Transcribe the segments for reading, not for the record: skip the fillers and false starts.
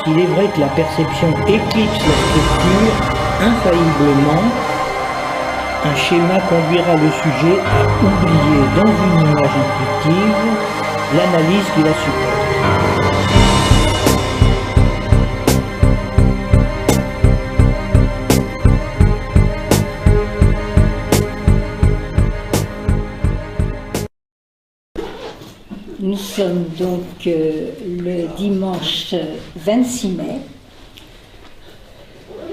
Il est vrai que la perception éclipse la structure infailliblement. Un schéma conduira le sujet à oublier dans une image intuitive l'analyse qui la supporte. Nous sommes donc le dimanche 26 mai.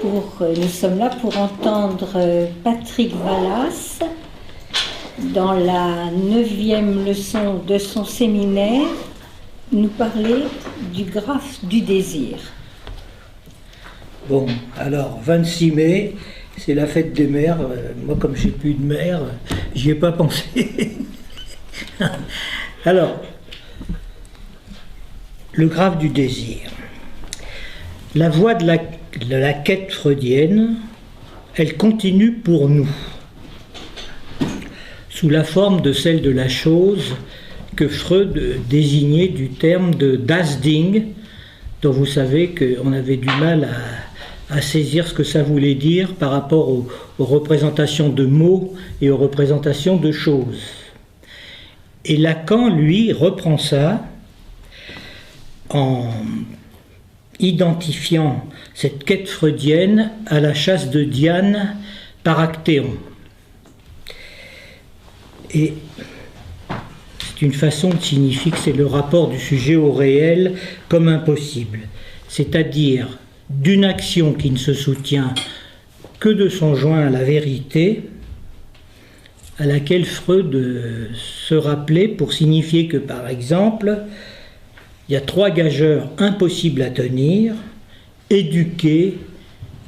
Nous sommes là pour entendre Patrick Vallas dans la 9e leçon de son séminaire nous parler du graphe du désir. Bon, alors 26 mai, c'est la fête des mères. Moi, comme j'ai plus de mère, j'y ai pas pensé. Alors, le graphe du désir. La voie de la quête freudienne, elle continue pour nous, sous la forme de celle de la chose que Freud désignait du terme de Das Ding, dont vous savez qu'on avait du mal à saisir ce que ça voulait dire par rapport aux représentations de mots et aux représentations de choses. Et Lacan, lui, reprend ça en identifiant cette quête freudienne à la chasse de Diane par Actéon. Et c'est une façon de signifier que c'est le rapport du sujet au réel comme impossible, c'est-à-dire d'une action qui ne se soutient que de son joint à la vérité, à laquelle Freud se rappelait pour signifier que, par exemple, il y a 3 gageurs impossibles à tenir: éduquer,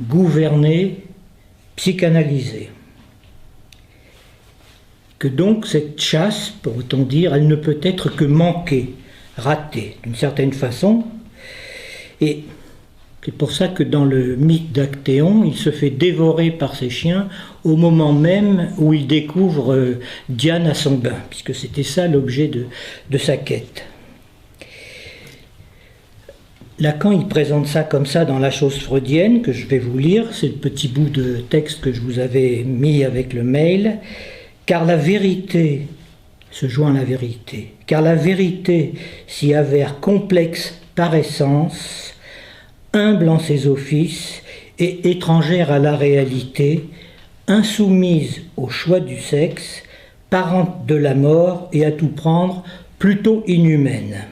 gouverner, psychanalyser. Que donc cette chasse, pourrait-on dire, elle ne peut être que manquée, ratée, d'une certaine façon. Et c'est pour ça que dans le mythe d'Actéon, il se fait dévorer par ses chiens au moment même où il découvre Diane à son bain, puisque c'était ça l'objet de sa quête. Lacan, il présente ça comme ça dans La chose freudienne, que je vais vous lire, c'est le petit bout de texte que je vous avais mis avec le mail. Car la vérité se joint à la vérité, car la vérité s'y avère complexe par essence, humble en ses offices et étrangère à la réalité, insoumise au choix du sexe, parente de la mort et à tout prendre, plutôt inhumaine.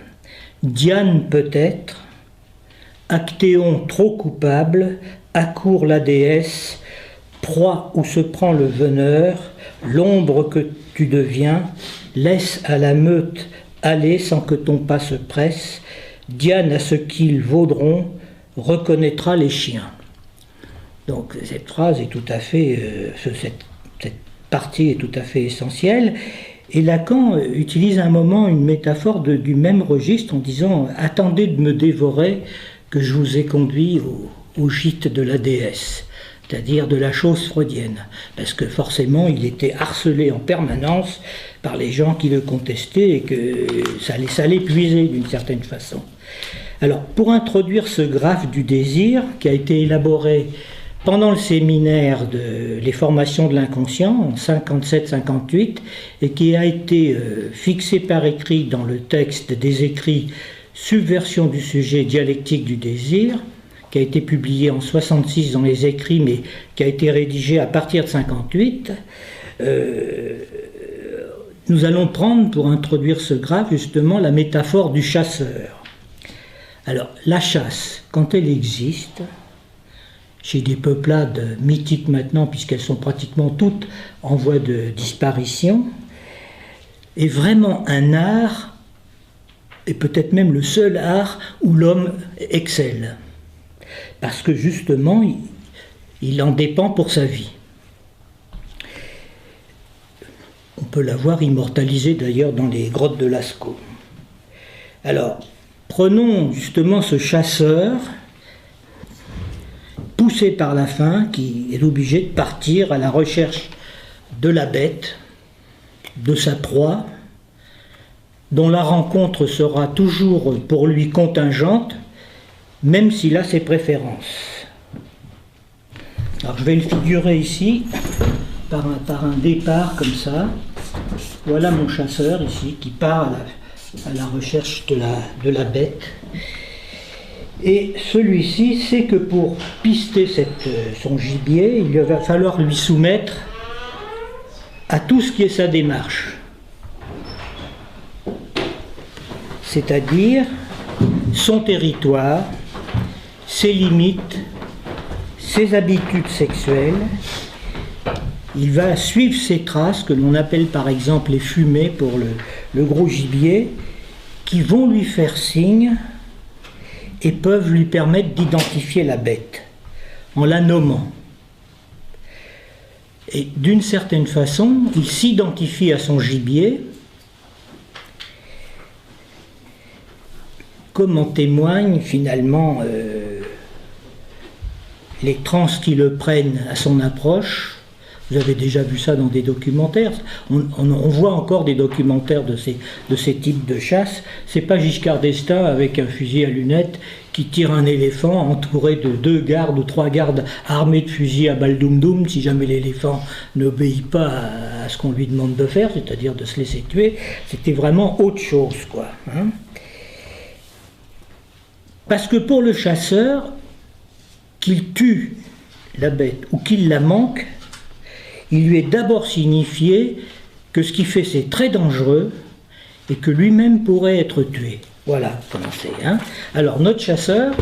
Diane peut-être, Actéon trop coupable, accourt la déesse, proie où se prend le veneur, l'ombre que tu deviens, laisse à la meute aller sans que ton pas se presse, Diane à ce qu'ils vaudront, reconnaîtra les chiens. Donc cette phrase est tout à fait, cette partie est tout à fait essentielle, et Lacan utilise à un moment une métaphore du même registre en disant « Attendez de me dévorer que je vous ai conduit au gîte de la déesse », c'est-à-dire de la chose freudienne, parce que forcément il était harcelé en permanence par les gens qui le contestaient et que ça l'épuisait d'une certaine façon. Alors, pour introduire ce graphe du désir, qui a été élaboré pendant le séminaire de Les formations de l'inconscient, en 57-58, et qui a été fixé par écrit dans le texte des écrits Subversion du sujet, dialectique du désir, qui a été publié en 66 dans les écrits, mais qui a été rédigé à partir de 58, nous allons prendre pour introduire ce graphe justement la métaphore du chasseur. Alors, la chasse, quand elle existe, chez des peuplades mythiques maintenant, puisqu'elles sont pratiquement toutes en voie de disparition, est vraiment un art, et peut-être même le seul art où l'homme excelle. Parce que justement, il en dépend pour sa vie. On peut la voir immortalisée d'ailleurs dans les grottes de Lascaux. Alors, prenons justement ce chasseur, poussé par la faim, qui est obligé de partir à la recherche de la bête, de sa proie, dont la rencontre sera toujours pour lui contingente, même s'il a ses préférences. Alors je vais le figurer ici par un départ comme ça. Voilà mon chasseur ici qui part à la recherche de la bête. Et celui-ci sait que pour pister son gibier, il va falloir lui soumettre à tout ce qui est sa démarche. C'est-à-dire son territoire, ses limites, ses habitudes sexuelles. Il va suivre ses traces, que l'on appelle par exemple les fumées pour le gros gibier, qui vont lui faire signe et peuvent lui permettre d'identifier la bête en la nommant. Et d'une certaine façon, il s'identifie à son gibier, comme en témoignent finalement les trans qui le prennent à son approche. Vous avez déjà vu ça dans des documentaires. On voit encore des documentaires de ces types de chasse. C'est pas Giscard d'Estaing avec un fusil à lunettes qui tire un éléphant entouré de 2 gardes ou 3 gardes armés de fusils à balles doum-doum si jamais l'éléphant n'obéit pas à ce qu'on lui demande de faire, c'est-à-dire de se laisser tuer. C'était vraiment autre chose, quoi. Hein. Parce que pour le chasseur, qu'il tue la bête ou qu'il la manque, il lui est d'abord signifié que ce qu'il fait c'est très dangereux et que lui-même pourrait être tué. Voilà comment c'est. Hein. Alors notre chasseur,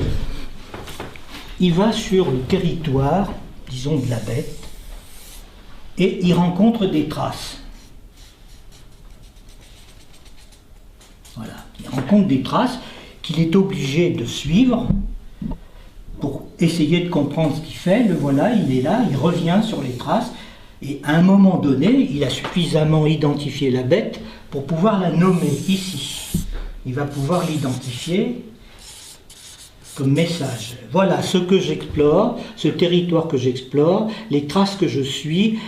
il va sur le territoire, disons, de la bête, et il rencontre des traces. Voilà, il rencontre des traces qu'il est obligé de suivre pour essayer de comprendre ce qu'il fait. Le voilà, il est là, il revient sur les traces. Et à un moment donné, il a suffisamment identifié la bête pour pouvoir la nommer ici. Il va pouvoir l'identifier comme message. Voilà ce que j'explore, ce territoire que j'explore, les traces que je suis,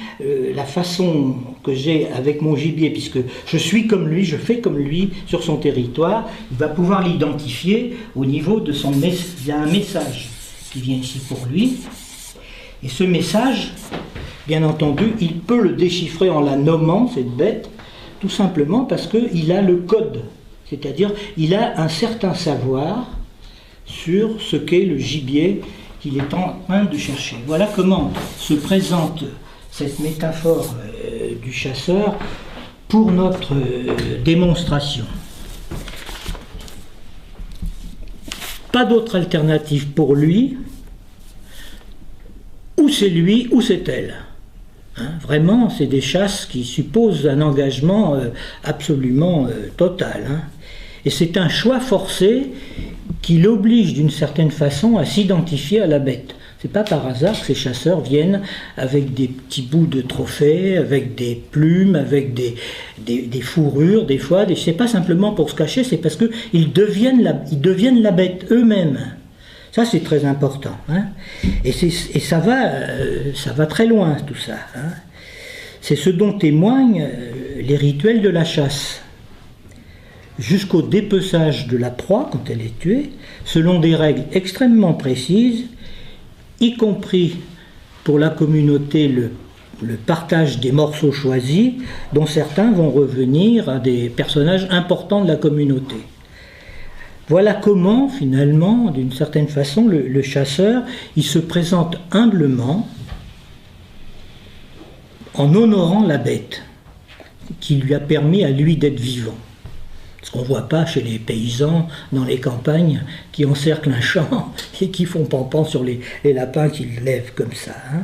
la façon que j'ai avec mon gibier, puisque je suis comme lui, je fais comme lui sur son territoire. Il va pouvoir l'identifier au niveau de son message. Il y a un message qui vient ici pour lui. Et ce message, bien entendu, il peut le déchiffrer en la nommant, cette bête, tout simplement parce qu'il a le code. C'est-à-dire, il a un certain savoir sur ce qu'est le gibier qu'il est en train de chercher. Voilà comment se présente cette métaphore du chasseur pour notre démonstration. Pas d'autre alternative pour lui. Ou c'est lui, ou c'est elle. Hein, vraiment, c'est des chasses qui supposent un engagement absolument total. Hein. Et c'est un choix forcé qui l'oblige d'une certaine façon à s'identifier à la bête. C'est pas par hasard que ces chasseurs viennent avec des petits bouts de trophées, avec des plumes, avec des fourrures, des fois. C'est pas simplement pour se cacher, c'est parce qu'ils deviennent la bête eux-mêmes. Ça, c'est très important. Hein. Et ça va très loin, tout ça. Hein. C'est ce dont témoignent les rituels de la chasse. Jusqu'au dépeçage de la proie, quand elle est tuée, selon des règles extrêmement précises, y compris pour la communauté le partage des morceaux choisis, dont certains vont revenir à des personnages importants de la communauté. Voilà comment, finalement, d'une certaine façon, le chasseur, il se présente humblement en honorant la bête qui lui a permis à lui d'être vivant. Ce qu'on ne voit pas chez les paysans dans les campagnes qui encerclent un champ et qui font pampan sur les lapins qu'ils lèvent comme ça. Hein.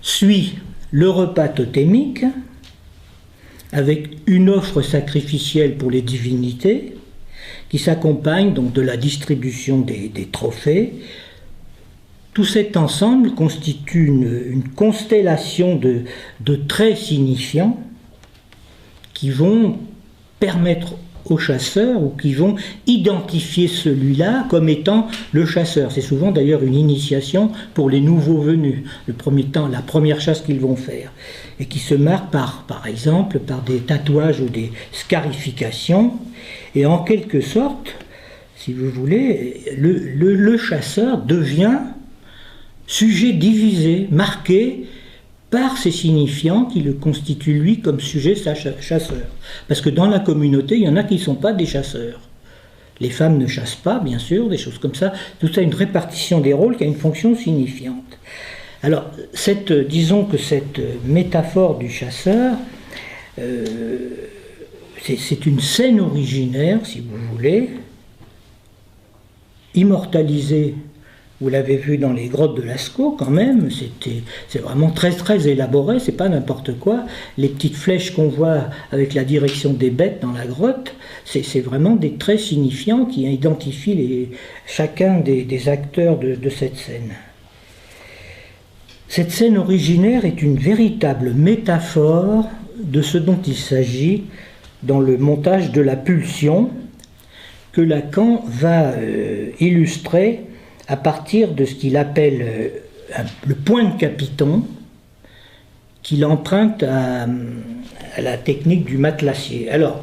Suit le repas totémique avec une offre sacrificielle pour les divinités qui s'accompagne donc de la distribution des trophées. Tout cet ensemble constitue une constellation de traits signifiants qui vont permettre au chasseur ou qui vont identifier celui-là comme étant le chasseur. C'est souvent d'ailleurs une initiation pour les nouveaux venus, le premier temps, la première chasse qu'ils vont faire, et qui se marque par exemple par des tatouages ou des scarifications, et en quelque sorte, si vous voulez, le chasseur devient sujet divisé, marqué par ces signifiants qui le constituent lui comme sujet chasseur. Parce que dans la communauté, il y en a qui ne sont pas des chasseurs. Les femmes ne chassent pas, bien sûr, des choses comme ça. Tout ça, une répartition des rôles qui a une fonction signifiante. Alors, disons que cette métaphore du chasseur, c'est une scène originaire, si vous voulez, immortalisée. Vous l'avez vu dans les grottes de Lascaux, quand même, c'est vraiment très très élaboré, c'est pas n'importe quoi. Les petites flèches qu'on voit avec la direction des bêtes dans la grotte, c'est vraiment des traits signifiants qui identifient chacun des acteurs de cette scène. Cette scène originaire est une véritable métaphore de ce dont il s'agit dans le montage de la pulsion que Lacan va illustrer à partir de ce qu'il appelle le point de capiton, qu'il emprunte à la technique du matelassier. Alors,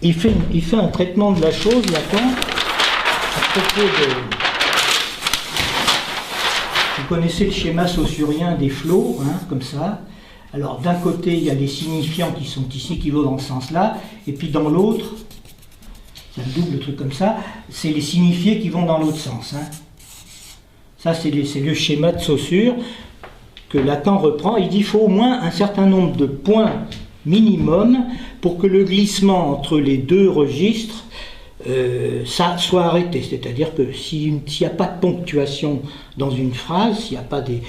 il fait un traitement de la chose, Lacan, à propos de... Vous connaissez le schéma saussurien des flots, hein, comme ça. Alors, d'un côté, il y a les signifiants qui sont ici, qui vont dans ce sens-là, et puis dans l'autre, c'est un double truc comme ça, c'est les signifiés qui vont dans l'autre sens, hein. Ça, c'est le schéma de Saussure que Lacan reprend. Il dit qu'il faut au moins un certain nombre de points minimum pour que le glissement entre les deux registres ça soit arrêté. C'est-à-dire que s'il n'y a pas de ponctuation dans une phrase, s'il n'y a pas des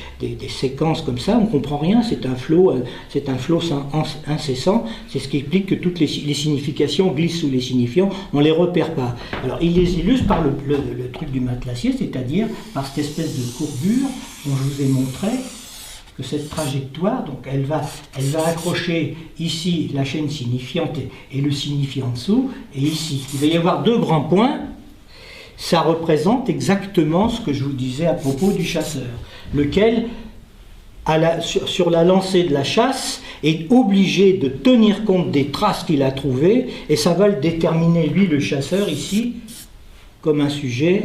séquences comme ça, on ne comprend rien, c'est un flot incessant. C'est ce qui explique que toutes les significations glissent sous les signifiants, on ne les repère pas. Alors il les illustre par le truc du matelassier, c'est-à-dire par cette espèce de courbure dont je vous ai montré, que cette trajectoire, donc elle va accrocher ici la chaîne signifiante et le signifiant en dessous, et ici. Il va y avoir deux grands points, ça représente exactement ce que je vous disais à propos du chasseur, lequel, sur la lancée de la chasse, est obligé de tenir compte des traces qu'il a trouvées, et ça va le déterminer, lui, le chasseur, ici, comme un sujet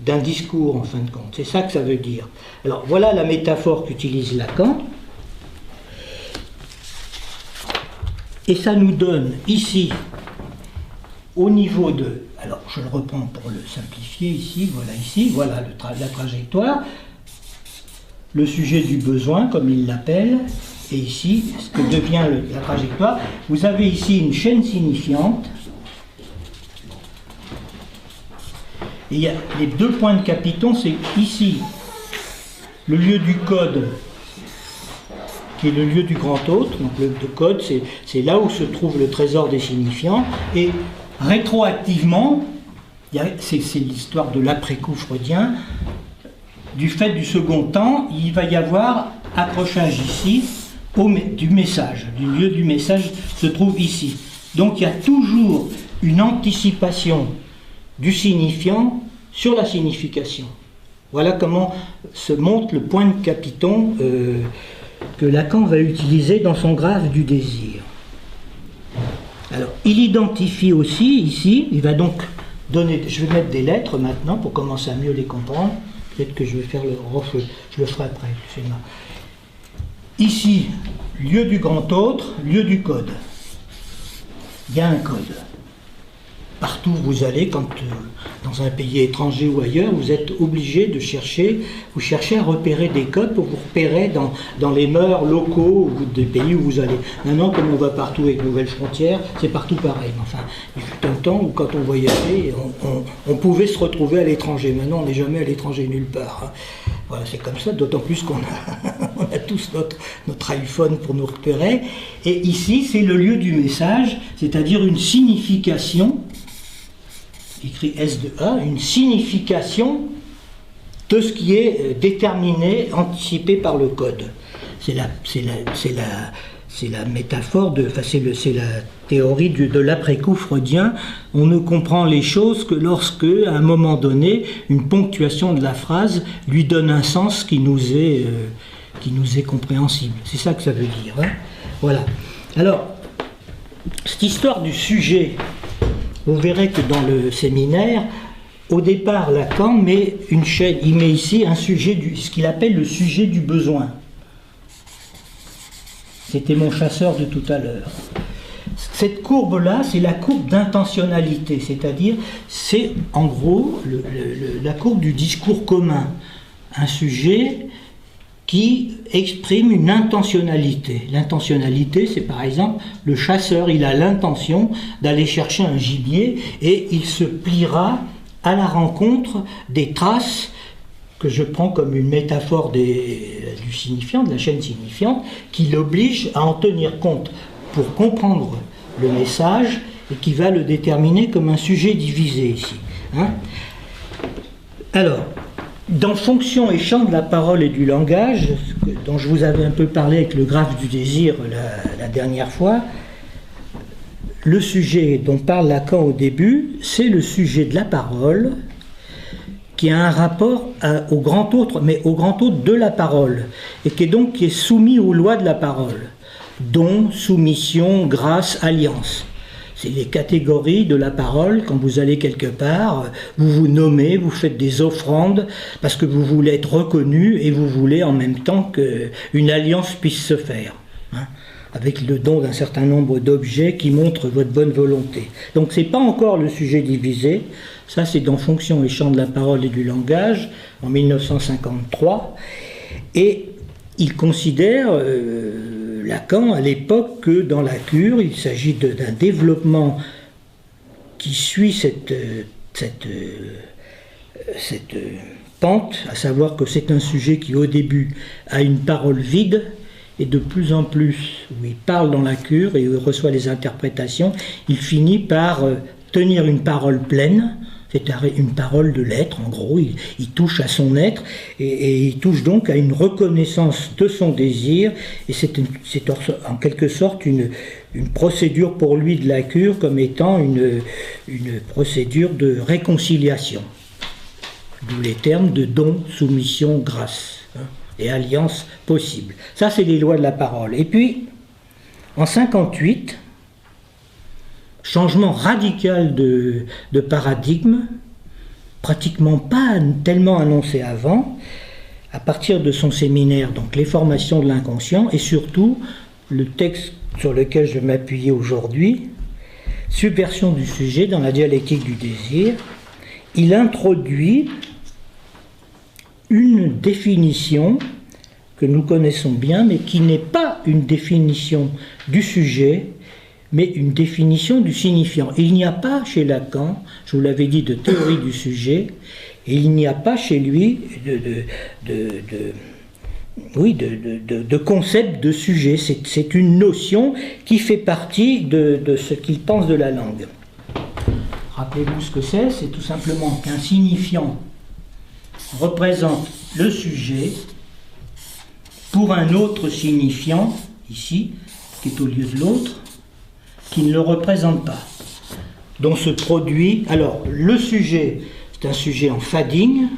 d'un discours, en fin de compte. C'est ça que ça veut dire. Alors, voilà la métaphore qu'utilise Lacan. Et ça nous donne ici, au niveau de... Alors, je le reprends pour le simplifier ici, voilà la trajectoire, le sujet du besoin, comme il l'appelle, et ici, ce que devient la trajectoire. Vous avez ici une chaîne signifiante, et il y a les deux points de capiton, c'est ici le lieu du code, qui est le lieu du grand autre. Donc le code, c'est là où se trouve le trésor des signifiants. Et rétroactivement, c'est l'histoire de l'après-coup freudien, du fait du second temps, il va y avoir accrochage ici du message. Du lieu du message se trouve ici. Donc il y a toujours une anticipation du signifiant sur la signification. Voilà comment se montre le point de capiton que Lacan va utiliser dans son graphe du désir. Alors, il identifie aussi ici, il va donc donner, je vais mettre des lettres maintenant pour commencer à mieux les comprendre. Peut-être que je vais faire je le ferai après, le schéma. Ici, lieu du grand autre, lieu du code. Il y a un code. Partout où vous allez, quand dans un pays étranger ou ailleurs, vous êtes obligé de chercher, vous cherchez à repérer des codes pour vous repérer dans les mœurs locaux des pays où vous allez. Maintenant, comme on va partout avec nouvelles frontières, c'est partout pareil. Enfin, il fut un temps où quand on voyageait, on pouvait se retrouver à l'étranger. Maintenant, on n'est jamais à l'étranger nulle part. Hein. Voilà, c'est comme ça, d'autant plus qu'on a tous notre iPhone pour nous repérer. Et ici, c'est le lieu du message, c'est-à-dire une signification, écrit S de A, une signification de ce qui est déterminé, anticipé par le code. C'est la métaphore, c'est la théorie de l'après-coup freudien. On ne comprend les choses que lorsque, à un moment donné, une ponctuation de la phrase lui donne un sens qui nous est compréhensible. C'est ça que ça veut dire. Hein. Voilà. Alors, cette histoire du sujet, vous verrez que dans le séminaire, au départ, Lacan met une chaîne, il met ici un sujet, ce qu'il appelle le sujet du besoin. C'était mon chasseur de tout à l'heure. Cette courbe-là, c'est la courbe d'intentionnalité, c'est-à-dire, c'est en gros la courbe du discours commun. Un sujet qui exprime une intentionnalité. L'intentionnalité, c'est par exemple, le chasseur, il a l'intention d'aller chercher un gibier et il se pliera à la rencontre des traces que je prends comme une métaphore du signifiant, de la chaîne signifiante, qui l'oblige à en tenir compte pour comprendre le message et qui va le déterminer comme un sujet divisé ici. Hein? Alors, dans fonction et champ de la parole et du langage, dont je vous avais un peu parlé avec le graphe du désir la dernière fois, le sujet dont parle Lacan au début, c'est le sujet de la parole, qui a un rapport au grand autre, mais au grand autre de la parole, et qui est soumis aux lois de la parole. Don, soumission, grâce, alliance. C'est les catégories de la parole. Quand vous allez quelque part, vous vous nommez, vous faites des offrandes, parce que vous voulez être reconnu, et vous voulez en même temps qu'une alliance puisse se faire. Hein, avec le don d'un certain nombre d'objets qui montrent votre bonne volonté. Donc c'est pas encore le sujet divisé, ça c'est dans Fonction et champ de la parole et du langage, en 1953, et il considère, Lacan, à l'époque, que dans la cure, il s'agit d'un développement qui suit cette pente, à savoir que c'est un sujet qui au début a une parole vide, et de plus en plus, où il parle dans la cure et où il reçoit les interprétations, il finit par tenir une parole pleine, c'est une parole de l'être, en gros, il touche à son être, et il touche donc à une reconnaissance de son désir, et c'est en quelque sorte une procédure pour lui de la cure comme étant une procédure de réconciliation, d'où les termes de don, soumission, grâce. Et alliance possible. Ça, c'est les lois de la parole. Et puis, en 58, changement radical de paradigme, pratiquement pas tellement annoncé avant, à partir de son séminaire, donc les formations de l'inconscient, et surtout le texte sur lequel je vais m'appuyer aujourd'hui, Subversion du sujet dans la dialectique du désir, il introduit une définition que nous connaissons bien, mais qui n'est pas une définition du sujet, mais une définition du signifiant. Il n'y a pas chez Lacan, je vous l'avais dit, de théorie du sujet, et il n'y a pas chez lui de concept de sujet. C'est une notion qui fait partie de ce qu'il pense de la langue. Rappelez-vous ce que c'est tout simplement qu'un signifiant représente le sujet pour un autre signifiant, ici, qui est au lieu de l'autre, qui ne le représente pas. Donc se produit... Alors, le sujet, c'est un sujet en fading,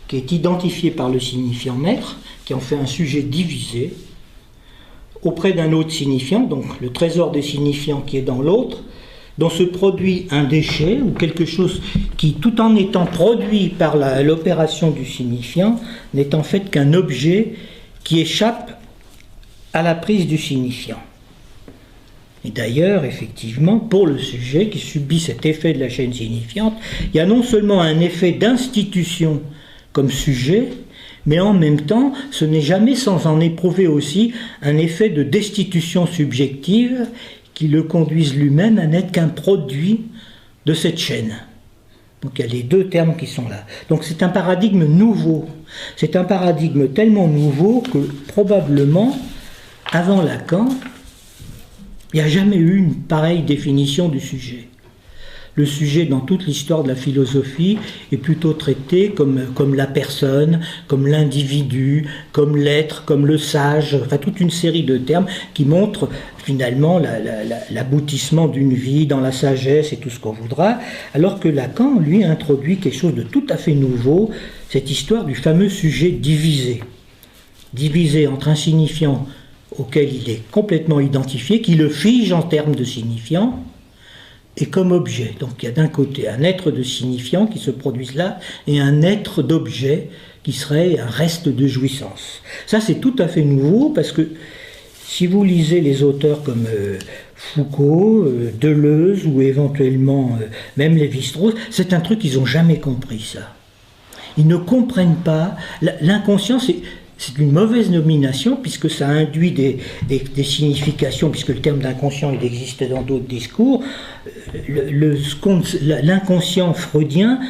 qui est identifié par le signifiant maître, qui en fait un sujet divisé, auprès d'un autre signifiant, donc le trésor des signifiants qui est dans l'autre, dont se produit un déchet ou quelque chose qui, tout en étant produit par l'opération du signifiant, n'est en fait qu'un objet qui échappe à la prise du signifiant. Et d'ailleurs, effectivement, pour le sujet qui subit cet effet de la chaîne signifiante, il y a non seulement un effet d'institution comme sujet, mais en même temps, ce n'est jamais sans en éprouver aussi un effet de destitution subjective qui le conduise lui-même à n'être qu'un produit de cette chaîne. Donc il y a les deux termes qui sont là. Donc c'est un paradigme nouveau. C'est un paradigme tellement nouveau que probablement, avant Lacan, il n'y a jamais eu une pareille définition du sujet. Le sujet, dans toute l'histoire de la philosophie, est plutôt traité comme la personne, comme l'individu, comme l'être, comme le sage, enfin toute une série de termes qui montrent finalement l'aboutissement d'une vie dans la sagesse et tout ce qu'on voudra, alors que Lacan, lui, introduit quelque chose de tout à fait nouveau, cette histoire du fameux sujet divisé. Divisé entre un signifiant auquel il est complètement identifié, qui le fige en termes de signifiant, et comme objet. Donc il y a d'un côté un être de signifiant qui se produit là, et un être d'objet qui serait un reste de jouissance. Ça c'est tout à fait nouveau, parce que si vous lisez les auteurs comme Foucault, Deleuze, ou éventuellement même Lévi-Strauss, c'est un truc qu'ils n'ont jamais compris, ça. Ils ne comprennent pas. L'inconscient, c'est une mauvaise nomination, puisque ça induit des significations, puisque le terme d'inconscient il existe dans d'autres discours. L'inconscient freudien,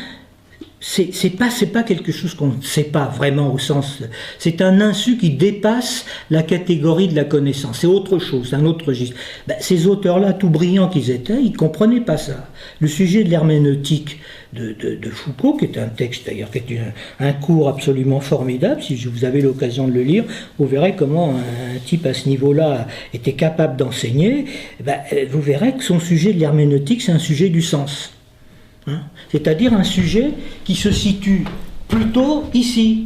c'est pas quelque chose qu'on ne sait pas vraiment au sens. C'est un insu qui dépasse la catégorie de la connaissance. C'est autre chose, un autre registre. Ces auteurs-là, tout brillants qu'ils étaient, ils ne comprenaient pas ça. Le sujet de l'herméneutique de Foucault, qui est un texte d'ailleurs, qui est un cours absolument formidable, si vous avez l'occasion de le lire, vous verrez comment un type à ce niveau-là était capable d'enseigner. Vous verrez que son sujet de l'herméneutique, c'est un sujet du sens. C'est-à-dire un sujet qui se situe plutôt ici,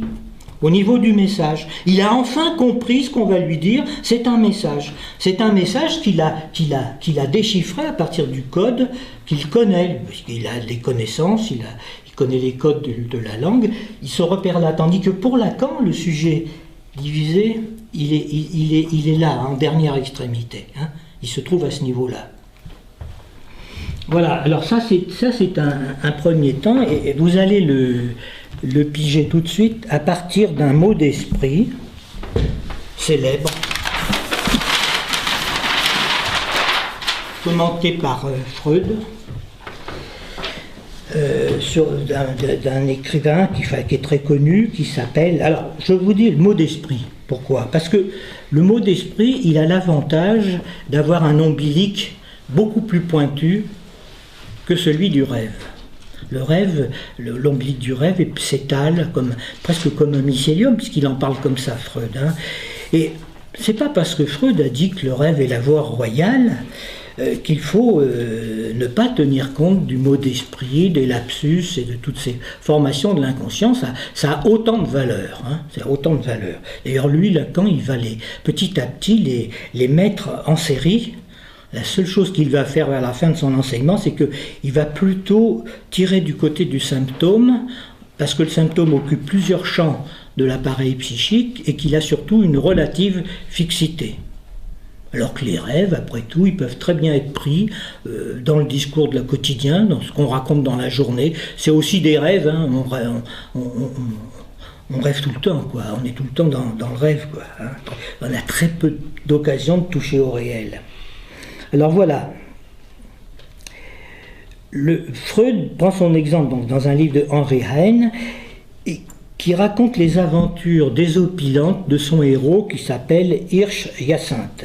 au niveau du message. Il a enfin compris ce qu'on va lui dire, c'est un message. C'est un message qu'il a déchiffré à partir du code qu'il connaît, puisqu'il a des connaissances, il connaît les codes de la langue, il se repère là. Tandis que pour Lacan, le sujet divisé, il est là, en dernière extrémité. Il se trouve à ce niveau-là. Voilà, alors ça c'est un premier temps, et vous allez le piger tout de suite à partir d'un mot d'esprit célèbre, commenté par Freud, d'un écrivain qui est très connu, qui s'appelle... Alors, je vous dis le mot d'esprit. Pourquoi? Parce que le mot d'esprit, il a l'avantage d'avoir un ombilic beaucoup plus pointu que celui du rêve. Le rêve, l'ombilic du rêve s'étale presque comme un mycélium, puisqu'il en parle comme ça, Freud. Et c'est pas parce que Freud a dit que le rêve est la voie royale qu'il faut ne pas tenir compte du mot d'esprit, des lapsus et de toutes ces formations de l'inconscient. Ça a autant de valeur. Ça a autant de valeur. D'ailleurs, lui, Lacan, il va petit à petit les mettre en série. La seule chose qu'il va faire vers la fin de son enseignement, c'est qu'il va plutôt tirer du côté du symptôme, parce que le symptôme occupe plusieurs champs de l'appareil psychique et qu'il a surtout une relative fixité. Alors que les rêves, après tout, ils peuvent très bien être pris dans le discours de la quotidien, dans ce qu'on raconte dans la journée. C'est aussi des rêves, on rêve tout le temps, quoi. On est tout le temps dans le rêve, quoi. On a très peu d'occasions de toucher au réel. Alors voilà, Freud prend son exemple donc, dans un livre de Henry Heine qui raconte les aventures désopilantes de son héros qui s'appelle Hirsch-Hyacinthe.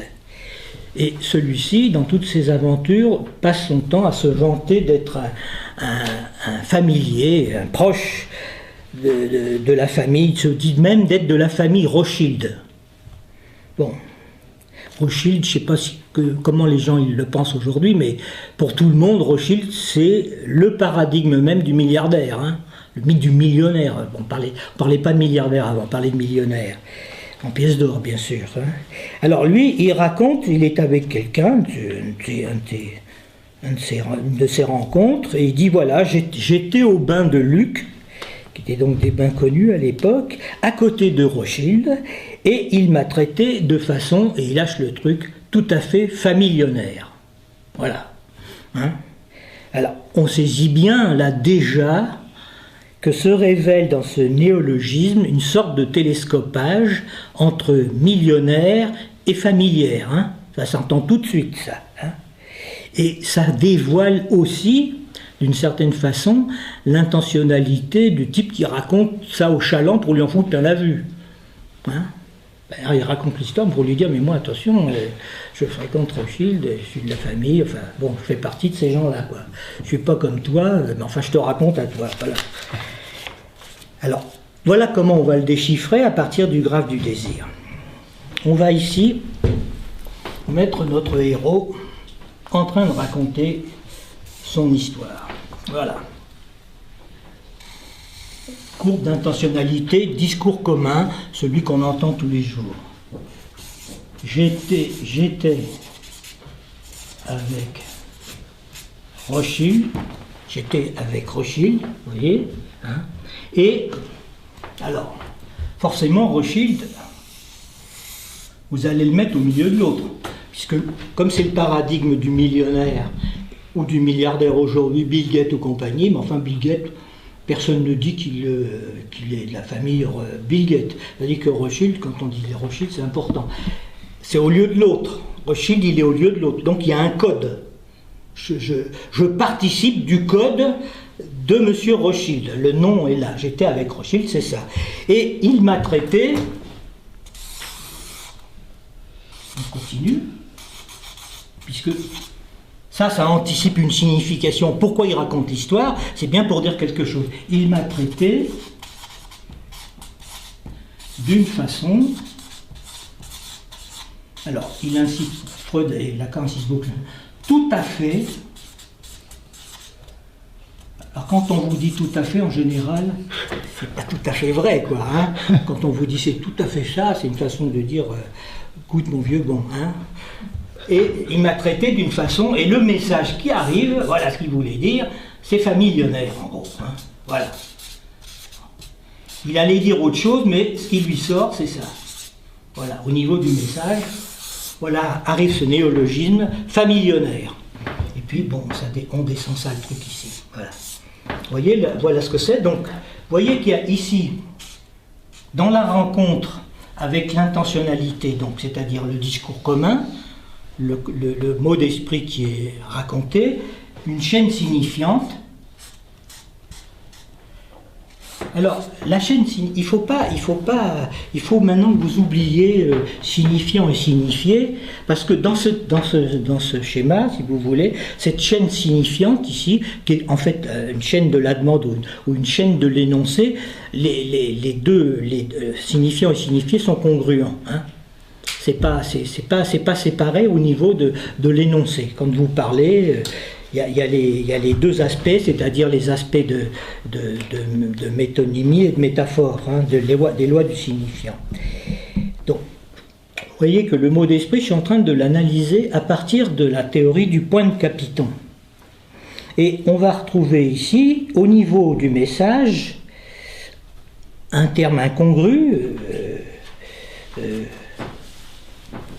Et celui-ci, dans toutes ses aventures, passe son temps à se vanter d'être un familier, un proche de la famille, il se dit même d'être de la famille Rothschild. Bon. Rothschild, je ne sais pas comment les gens ils le pensent aujourd'hui, mais pour tout le monde, Rothschild, c'est le paradigme même du milliardaire, le mythe du millionnaire. On ne parlait pas de milliardaire avant, on parlait de millionnaire, en pièces d'or, bien sûr. Alors lui, il raconte, il est avec quelqu'un, une de ses rencontres, et il dit, voilà, j'étais au bain de Luc, qui étaient donc des bains connus à l'époque, à côté de Rothschild, et il m'a traité de façon, et il lâche le truc, tout à fait familionnaire. Voilà. Alors, on saisit bien, là, déjà, que se révèle dans ce néologisme une sorte de télescopage entre millionnaire et familière. Ça s'entend tout de suite, ça. Et ça dévoile aussi, d'une certaine façon, l'intentionnalité du type qui raconte ça au chaland pour lui en foutre plein la vue. Alors, il raconte l'histoire pour lui dire, mais moi, attention, je fréquente Rothschild, je suis de la famille, enfin, bon, je fais partie de ces gens-là, quoi. Je suis pas comme toi, mais enfin, je te raconte à toi, voilà. Alors, voilà comment on va le déchiffrer à partir du graphe du désir. On va ici mettre notre héros en train de raconter son histoire. Voilà. Courbe d'intentionnalité, discours commun, celui qu'on entend tous les jours. J'étais avec Rothschild, j'étais avec Rothschild, vous voyez, hein, et alors, forcément, Rothschild, vous allez le mettre au milieu de l'autre, puisque comme c'est le paradigme du millionnaire ou du milliardaire aujourd'hui, Bill Gates ou compagnie, mais enfin Bill Gates, personne ne dit qu'il est de la famille Bill Gates. C'est-à-dire que Rothschild, quand on dit Rothschild, c'est important. C'est au lieu de l'autre. Rothschild, il est au lieu de l'autre. Donc il y a un code. Je participe du code de M. Rothschild. Le nom est là. J'étais avec Rothschild, c'est ça. Et il m'a traité... On continue. Puisque... Ça anticipe une signification. Pourquoi il raconte l'histoire? C'est bien pour dire quelque chose. Il m'a traité d'une façon... Alors, il incite, Freud et Lacan insistent beaucoup, tout à fait... Alors, quand on vous dit tout à fait, en général, c'est pas tout à fait vrai, quoi. Hein. Quand on vous dit c'est tout à fait ça, c'est une façon de dire, écoute mon vieux, bon, hein. Et il m'a traité d'une façon, et le message qui arrive, voilà ce qu'il voulait dire, c'est familionnaire en gros. Hein, voilà. Il allait dire autre chose, mais ce qui lui sort, c'est ça. Voilà, au niveau du message, voilà, arrive ce néologisme familionnaire. Et puis, bon, on descend ça le truc ici. Voilà. Vous voyez, là, voilà ce que c'est. Donc, vous voyez qu'il y a ici, dans la rencontre avec l'intentionnalité, donc c'est-à-dire le discours commun, le mot d'esprit qui est raconté, une chaîne signifiante. Alors, la chaîne, il faut maintenant que vous oubliez signifiant et signifié, parce que dans ce schéma, si vous voulez, cette chaîne signifiante ici, qui est en fait une chaîne de la demande ou une chaîne de l'énoncé, les deux signifiants et signifiés sont congruents. Hein. C'est pas séparé au niveau de l'énoncé. Quand vous parlez, il y a les deux aspects, c'est-à-dire les aspects de métonymie et de métaphore, hein, des lois du signifiant. Donc, vous voyez que le mot d'esprit, je suis en train de l'analyser à partir de la théorie du point de Capiton. Et on va retrouver ici, au niveau du message, un terme incongru,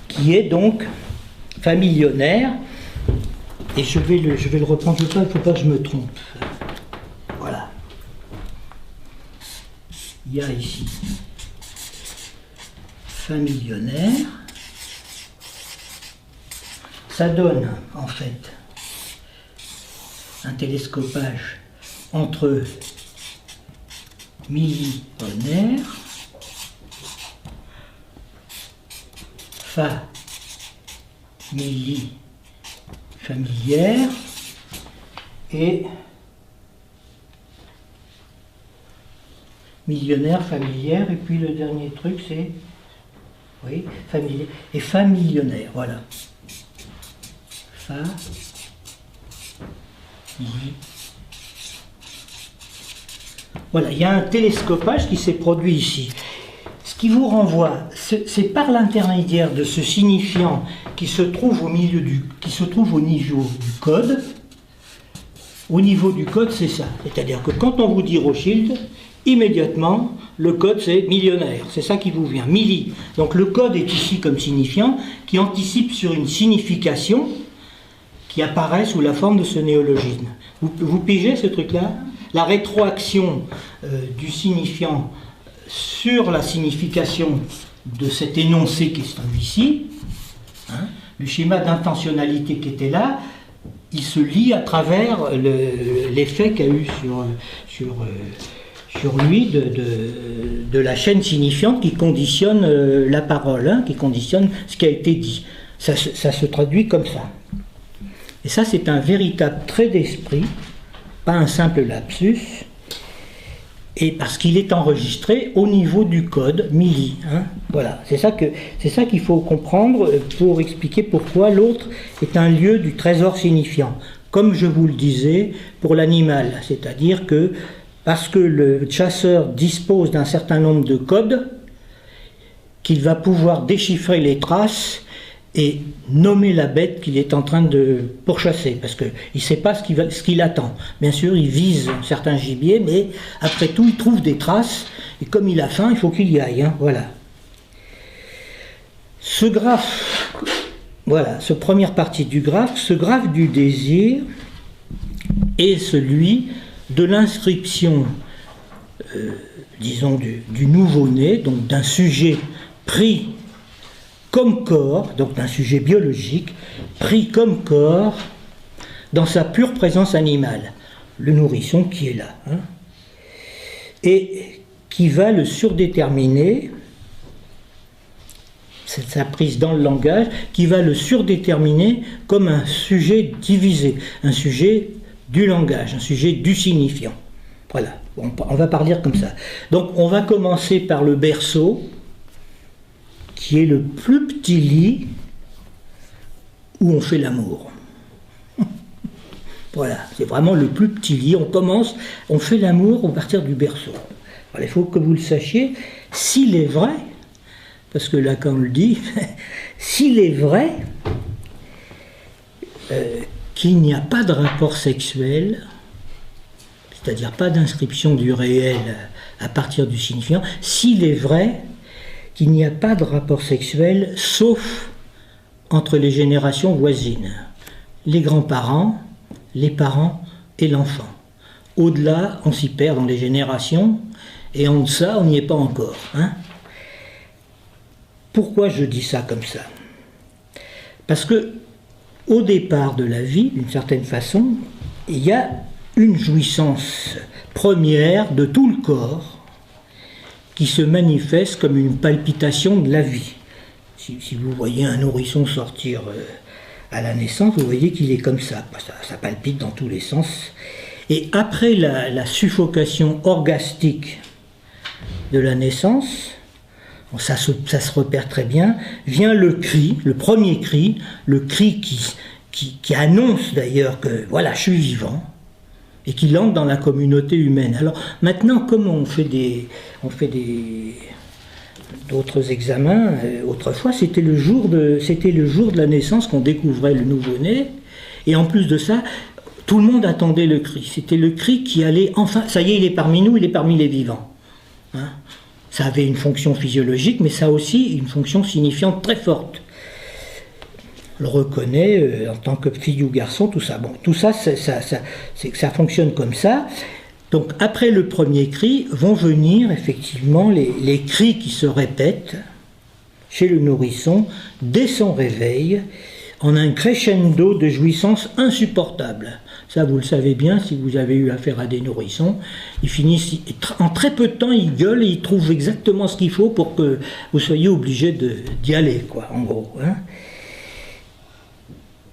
qui est donc familionnaire, et je vais le reprendre, il ne faut pas que je me trompe. Voilà. Il y a ici familionnaire. Ça donne, en fait, un télescopage entre millionnaire, familière et millionnaire, familière, et puis le dernier truc c'est, oui, familier et familionnaire, voilà. Voilà, il y a un télescopage qui s'est produit ici. Ce qui vous renvoie, c'est par l'intermédiaire de ce signifiant qui se trouve au niveau du code. Au niveau du code, c'est ça. C'est-à-dire que quand on vous dit Rothschild, immédiatement, le code c'est millionnaire. C'est ça qui vous vient, milli. Donc le code est ici comme signifiant qui anticipe sur une signification qui apparaît sous la forme de ce néologisme. Vous pigez ce truc-là? La rétroaction du signifiant sur la signification de cet énoncé qui est celui-ci, hein, le schéma d'intentionnalité qui était là, il se lie à travers l'effet qu'a eu sur lui de la chaîne signifiante qui conditionne la parole, hein, qui conditionne ce qui a été dit. Ça se traduit comme ça. Et ça, c'est un véritable trait d'esprit, pas un simple lapsus, et parce qu'il est enregistré au niveau du code milli. Hein, voilà, c'est ça qu'il faut comprendre pour expliquer pourquoi l'autre est un lieu du trésor signifiant. Comme je vous le disais pour l'animal, c'est-à-dire que parce que le chasseur dispose d'un certain nombre de codes, qu'il va pouvoir déchiffrer les traces et nommer la bête qu'il est en train de pourchasser, parce qu'il ne sait pas ce qu'il attend. Bien sûr, il vise un certain gibier, mais après tout, il trouve des traces, et comme il a faim, il faut qu'il y aille. Hein, voilà. Ce graphe, voilà, cette première partie du graphe, ce graphe du désir est celui de l'inscription, disons, du nouveau-né, donc d'un sujet pris comme corps, donc d'un sujet biologique, pris comme corps dans sa pure présence animale, le nourrisson qui est là, hein, et qui va le surdéterminer, c'est sa prise dans le langage, qui va le surdéterminer comme un sujet divisé, un sujet du langage, un sujet du signifiant. Voilà, on va parler comme ça. Donc on va commencer par le berceau, qui est le plus petit lit où on fait l'amour. Voilà, c'est vraiment le plus petit lit. On fait l'amour à partir du berceau. Alors, il faut que vous le sachiez, s'il est vrai, parce que Lacan le dit, s'il est vrai qu'il n'y a pas de rapport sexuel, c'est-à-dire pas d'inscription du réel à partir du signifiant, s'il est vrai qu'il n'y a pas de rapport sexuel sauf entre les générations voisines, les grands-parents, les parents et l'enfant. Au-delà, on s'y perd dans les générations, et en deçà, on n'y est pas encore. Hein. Pourquoi je dis ça comme ça? Parce que, au départ de la vie, d'une certaine façon, il y a une jouissance première de tout le corps, qui se manifeste comme une palpitation de la vie. Si vous voyez un nourrisson sortir à la naissance, vous voyez qu'il est comme ça. Ça palpite dans tous les sens. Et après la suffocation orgastique de la naissance, ça se repère très bien, vient le cri, le premier cri, le cri qui annonce d'ailleurs que voilà, je suis vivant, et qui entre dans la communauté humaine. Alors maintenant, comme on fait d'autres examens, autrefois c'était le jour de la naissance qu'on découvrait le nouveau-né, et en plus de ça, tout le monde attendait le cri. C'était le cri qui allait, enfin, ça y est, il est parmi nous, il est parmi les vivants. Hein, ça avait une fonction physiologique, mais ça a aussi une fonction signifiante très forte. On le reconnaît en tant que fille ou garçon, tout ça. Bon, tout ça, ça fonctionne comme ça. Donc après le premier cri, vont venir effectivement les cris qui se répètent chez le nourrisson dès son réveil, en un crescendo de jouissance insupportable. Ça, vous le savez bien, si vous avez eu affaire à des nourrissons, ils finissent, en très peu de temps, ils gueulent et ils trouvent exactement ce qu'il faut pour que vous soyez obligé d'y aller, quoi, en gros. Hein.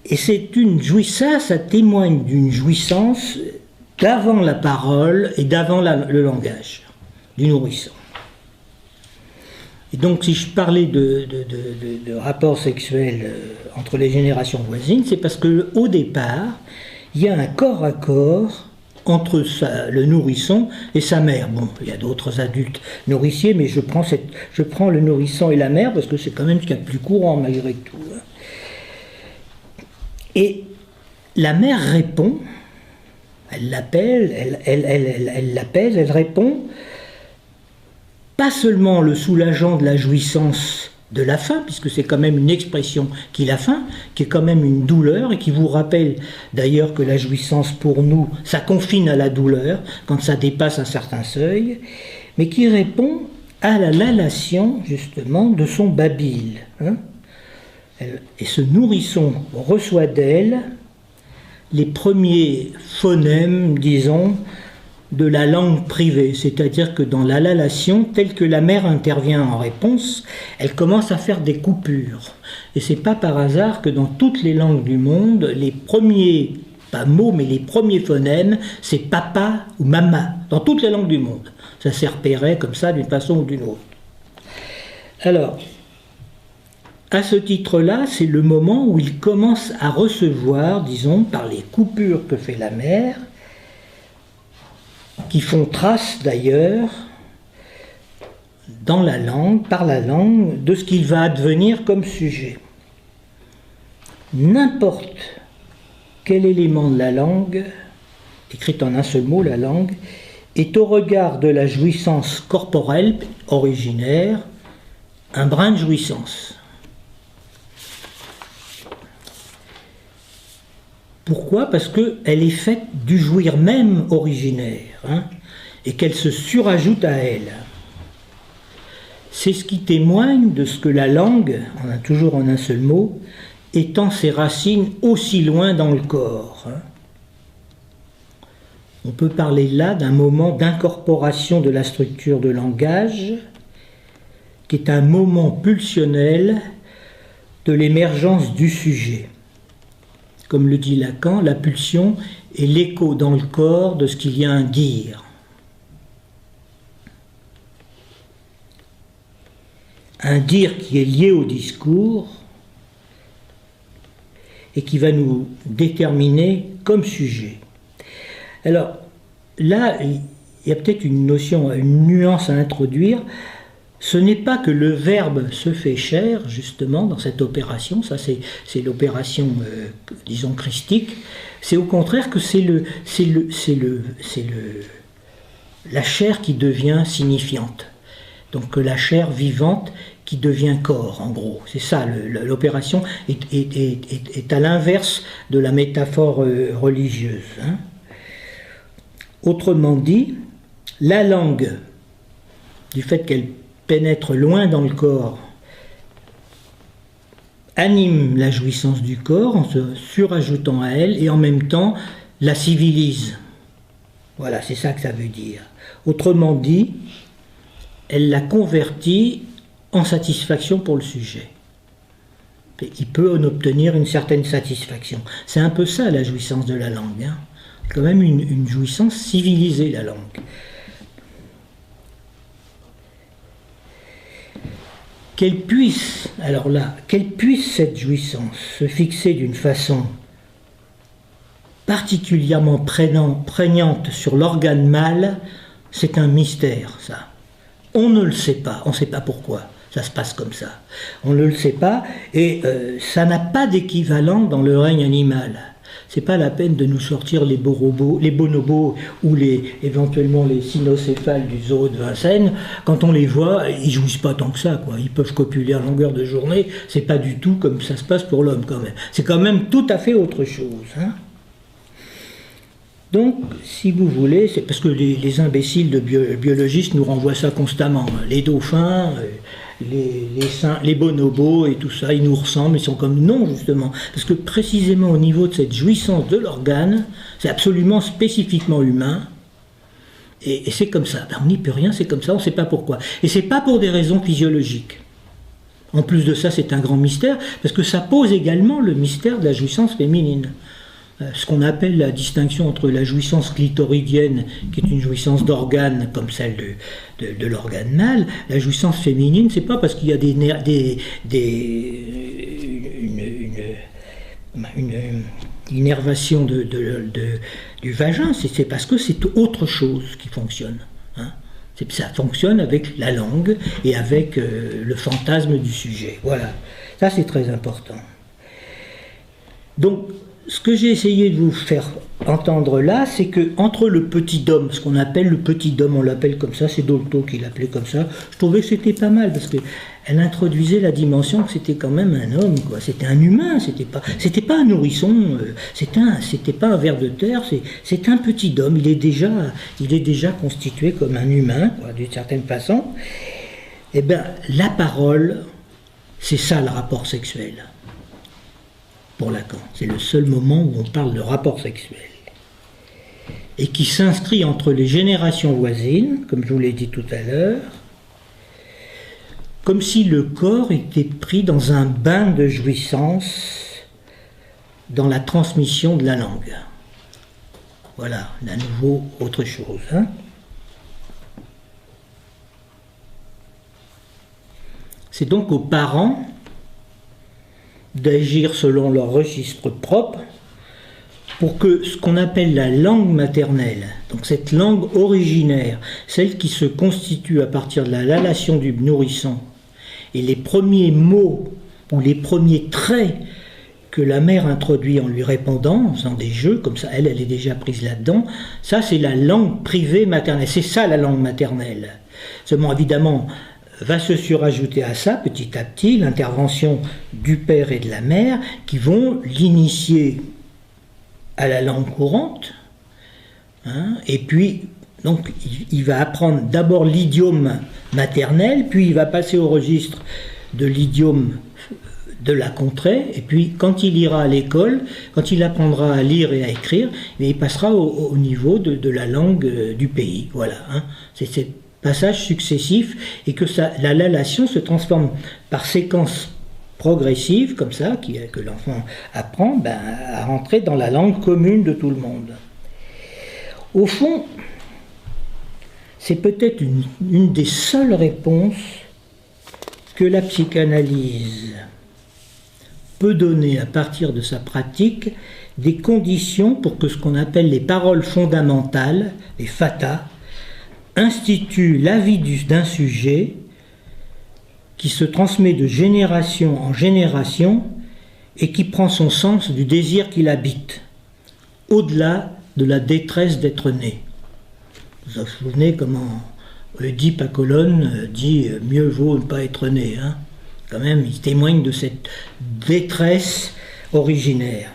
Et c'est ça témoigne d'une jouissance d'avant la parole et d'avant le langage du nourrisson. Et donc si je parlais de rapports sexuels entre les générations voisines, c'est parce qu'au départ, il y a un corps à corps entre le nourrisson et sa mère. Bon, il y a d'autres adultes nourriciers, mais je prends le nourrisson et la mère parce que c'est quand même ce qu'il y a de plus courant malgré tout. Et la mère répond, elle l'appelle, elle répond, pas seulement le soulageant de la jouissance de la faim, puisque c'est quand même une expression qu'il a faim, qui est quand même une douleur, et qui vous rappelle d'ailleurs que la jouissance pour nous, ça confine à la douleur, quand ça dépasse un certain seuil, mais qui répond à la lalation, justement, de son babil. Hein. Et ce nourrisson reçoit d'elle les premiers phonèmes, disons, de la langue privée, c'est-à-dire que dans la lalation, telle que la mère intervient en réponse, elle commence à faire des coupures. Et c'est pas par hasard que dans toutes les langues du monde, les premiers, pas mots, mais les premiers phonèmes, c'est papa ou mama, dans toutes les langues du monde. Ça s'est repéré comme ça d'une façon ou d'une autre. Alors, à ce titre-là, c'est le moment où il commence à recevoir, disons, par les coupures que fait la mère, qui font trace d'ailleurs dans la langue, par la langue, de ce qu'il va advenir comme sujet. n'importe quel élément de la langue, écrit en un seul mot, la langue, est au regard de la jouissance corporelle originaire un brin de jouissance. Pourquoi? Parce qu'elle est faite du jouir même originaire, hein, et qu'elle se surajoute à elle. C'est ce qui témoigne de ce que la langue, toujours en un seul mot, étend ses racines aussi loin dans le corps. Hein. On peut parler là d'un moment d'incorporation de la structure de langage, qui est un moment pulsionnel de l'émergence du sujet. Comme le dit Lacan, la pulsion est l'écho dans le corps de ce qu'il y a à dire. Un dire qui est lié au discours et qui va nous déterminer comme sujet. Alors là, il y a peut-être une notion, une nuance à introduire. Ce n'est pas que le verbe se fait chair, justement, dans cette opération, ça c'est l'opération, disons, christique, c'est au contraire que c'est la chair qui devient signifiante. Donc la chair vivante qui devient corps, en gros. C'est ça, l'opération est à l'inverse de la métaphore religieuse. Hein. Autrement dit, la langue, du fait qu'elle pénètre loin dans le corps, anime la jouissance du corps en se surajoutant à elle et en même temps la civilise. Voilà, c'est ça que ça veut dire. Autrement dit, elle la convertit en satisfaction pour le sujet. Il peut en obtenir une certaine satisfaction. C'est un peu ça la jouissance de la langue. Hein. C'est quand même une jouissance civilisée, la langue. Qu'elle puisse cette jouissance se fixer d'une façon particulièrement prégnante sur l'organe mâle, c'est un mystère, ça. On ne le sait pas, on ne sait pas pourquoi ça se passe comme ça. On ne le sait pas, et ça n'a pas d'équivalent dans le règne animal. C'est pas la peine de nous sortir les bonobos ou éventuellement les cynocéphales du zoo de Vincennes. Quand on les voit, ils jouissent pas tant que ça, quoi. Ils peuvent copuler à longueur de journée. C'est pas du tout comme ça se passe pour l'homme, quand même. C'est quand même tout à fait autre chose. Hein. Donc, si vous voulez, c'est parce que les imbéciles de biologistes nous renvoient ça constamment. Les dauphins, les bonobos et tout ça, ils nous ressemblent, ils sont comme... Non, justement, parce que précisément au niveau de cette jouissance de l'organe, c'est absolument spécifiquement humain, et c'est comme ça. Ben, on n'y peut rien, c'est comme ça, on ne sait pas pourquoi. Et c'est pas pour des raisons physiologiques. En plus de ça, c'est un grand mystère, parce que ça pose également le mystère de la jouissance féminine. Ce qu'on appelle la distinction entre la jouissance clitoridienne, qui est une jouissance d'organe comme celle de l'organe mâle, la jouissance féminine, c'est pas parce qu'il y a une innervation du vagin, c'est parce que c'est autre chose qui fonctionne. Hein. Ça fonctionne avec la langue et avec le fantasme du sujet. Voilà, ça c'est très important. Donc, ce que j'ai essayé de vous faire entendre là, c'est que entre le petit dôme, ce qu'on appelle le petit dôme, on l'appelle comme ça, c'est Dolto qui l'appelait comme ça, je trouvais que c'était pas mal, parce qu'elle introduisait la dimension que c'était quand même un homme, quoi. C'était un humain, c'était pas un nourrisson, c'était pas un ver de terre, c'est un petit dôme, il est déjà constitué comme un humain, quoi, d'une certaine façon. Eh bien, la parole, c'est ça le rapport sexuel. Pour Lacan. C'est le seul moment où on parle de rapport sexuel. Et qui s'inscrit entre les générations voisines, comme je vous l'ai dit tout à l'heure, comme si le corps était pris dans un bain de jouissance dans la transmission de la langue. Voilà, à nouveau autre chose. Hein. C'est donc aux parents d'agir selon leur registre propre pour que ce qu'on appelle la langue maternelle, donc cette langue originaire, celle qui se constitue à partir de la lalation du nourrisson, et les premiers mots ou les premiers traits que la mère introduit en lui répondant, en faisant des jeux, comme ça, elle est déjà prise là-dedans. Ça, c'est la langue privée maternelle. C'est ça, la langue maternelle. Seulement, évidemment, va se surajouter à ça, petit à petit, l'intervention du père et de la mère qui vont l'initier à la langue courante. Hein, et puis, donc, il va apprendre d'abord l'idiome maternel, puis il va passer au registre de l'idiome de la contrée, et puis quand il ira à l'école, quand il apprendra à lire et à écrire, il passera au niveau de la langue du pays. Voilà, hein. C'est ces passages successifs, et que la lalation se transforme par séquences progressives, comme ça, que l'enfant apprend à rentrer dans la langue commune de tout le monde. Au fond, c'est peut-être une des seules réponses que la psychanalyse peut donner à partir de sa pratique des conditions pour que ce qu'on appelle les paroles fondamentales, les fata, instituent la vie d'un sujet qui se transmet de génération en génération et qui prend son sens du désir qui l'habite, au-delà de la détresse d'être né. Vous vous souvenez comment Oedipe à Colonne dit « mieux vaut ne pas être né ». Hein, quand même, il témoigne de cette détresse originaire.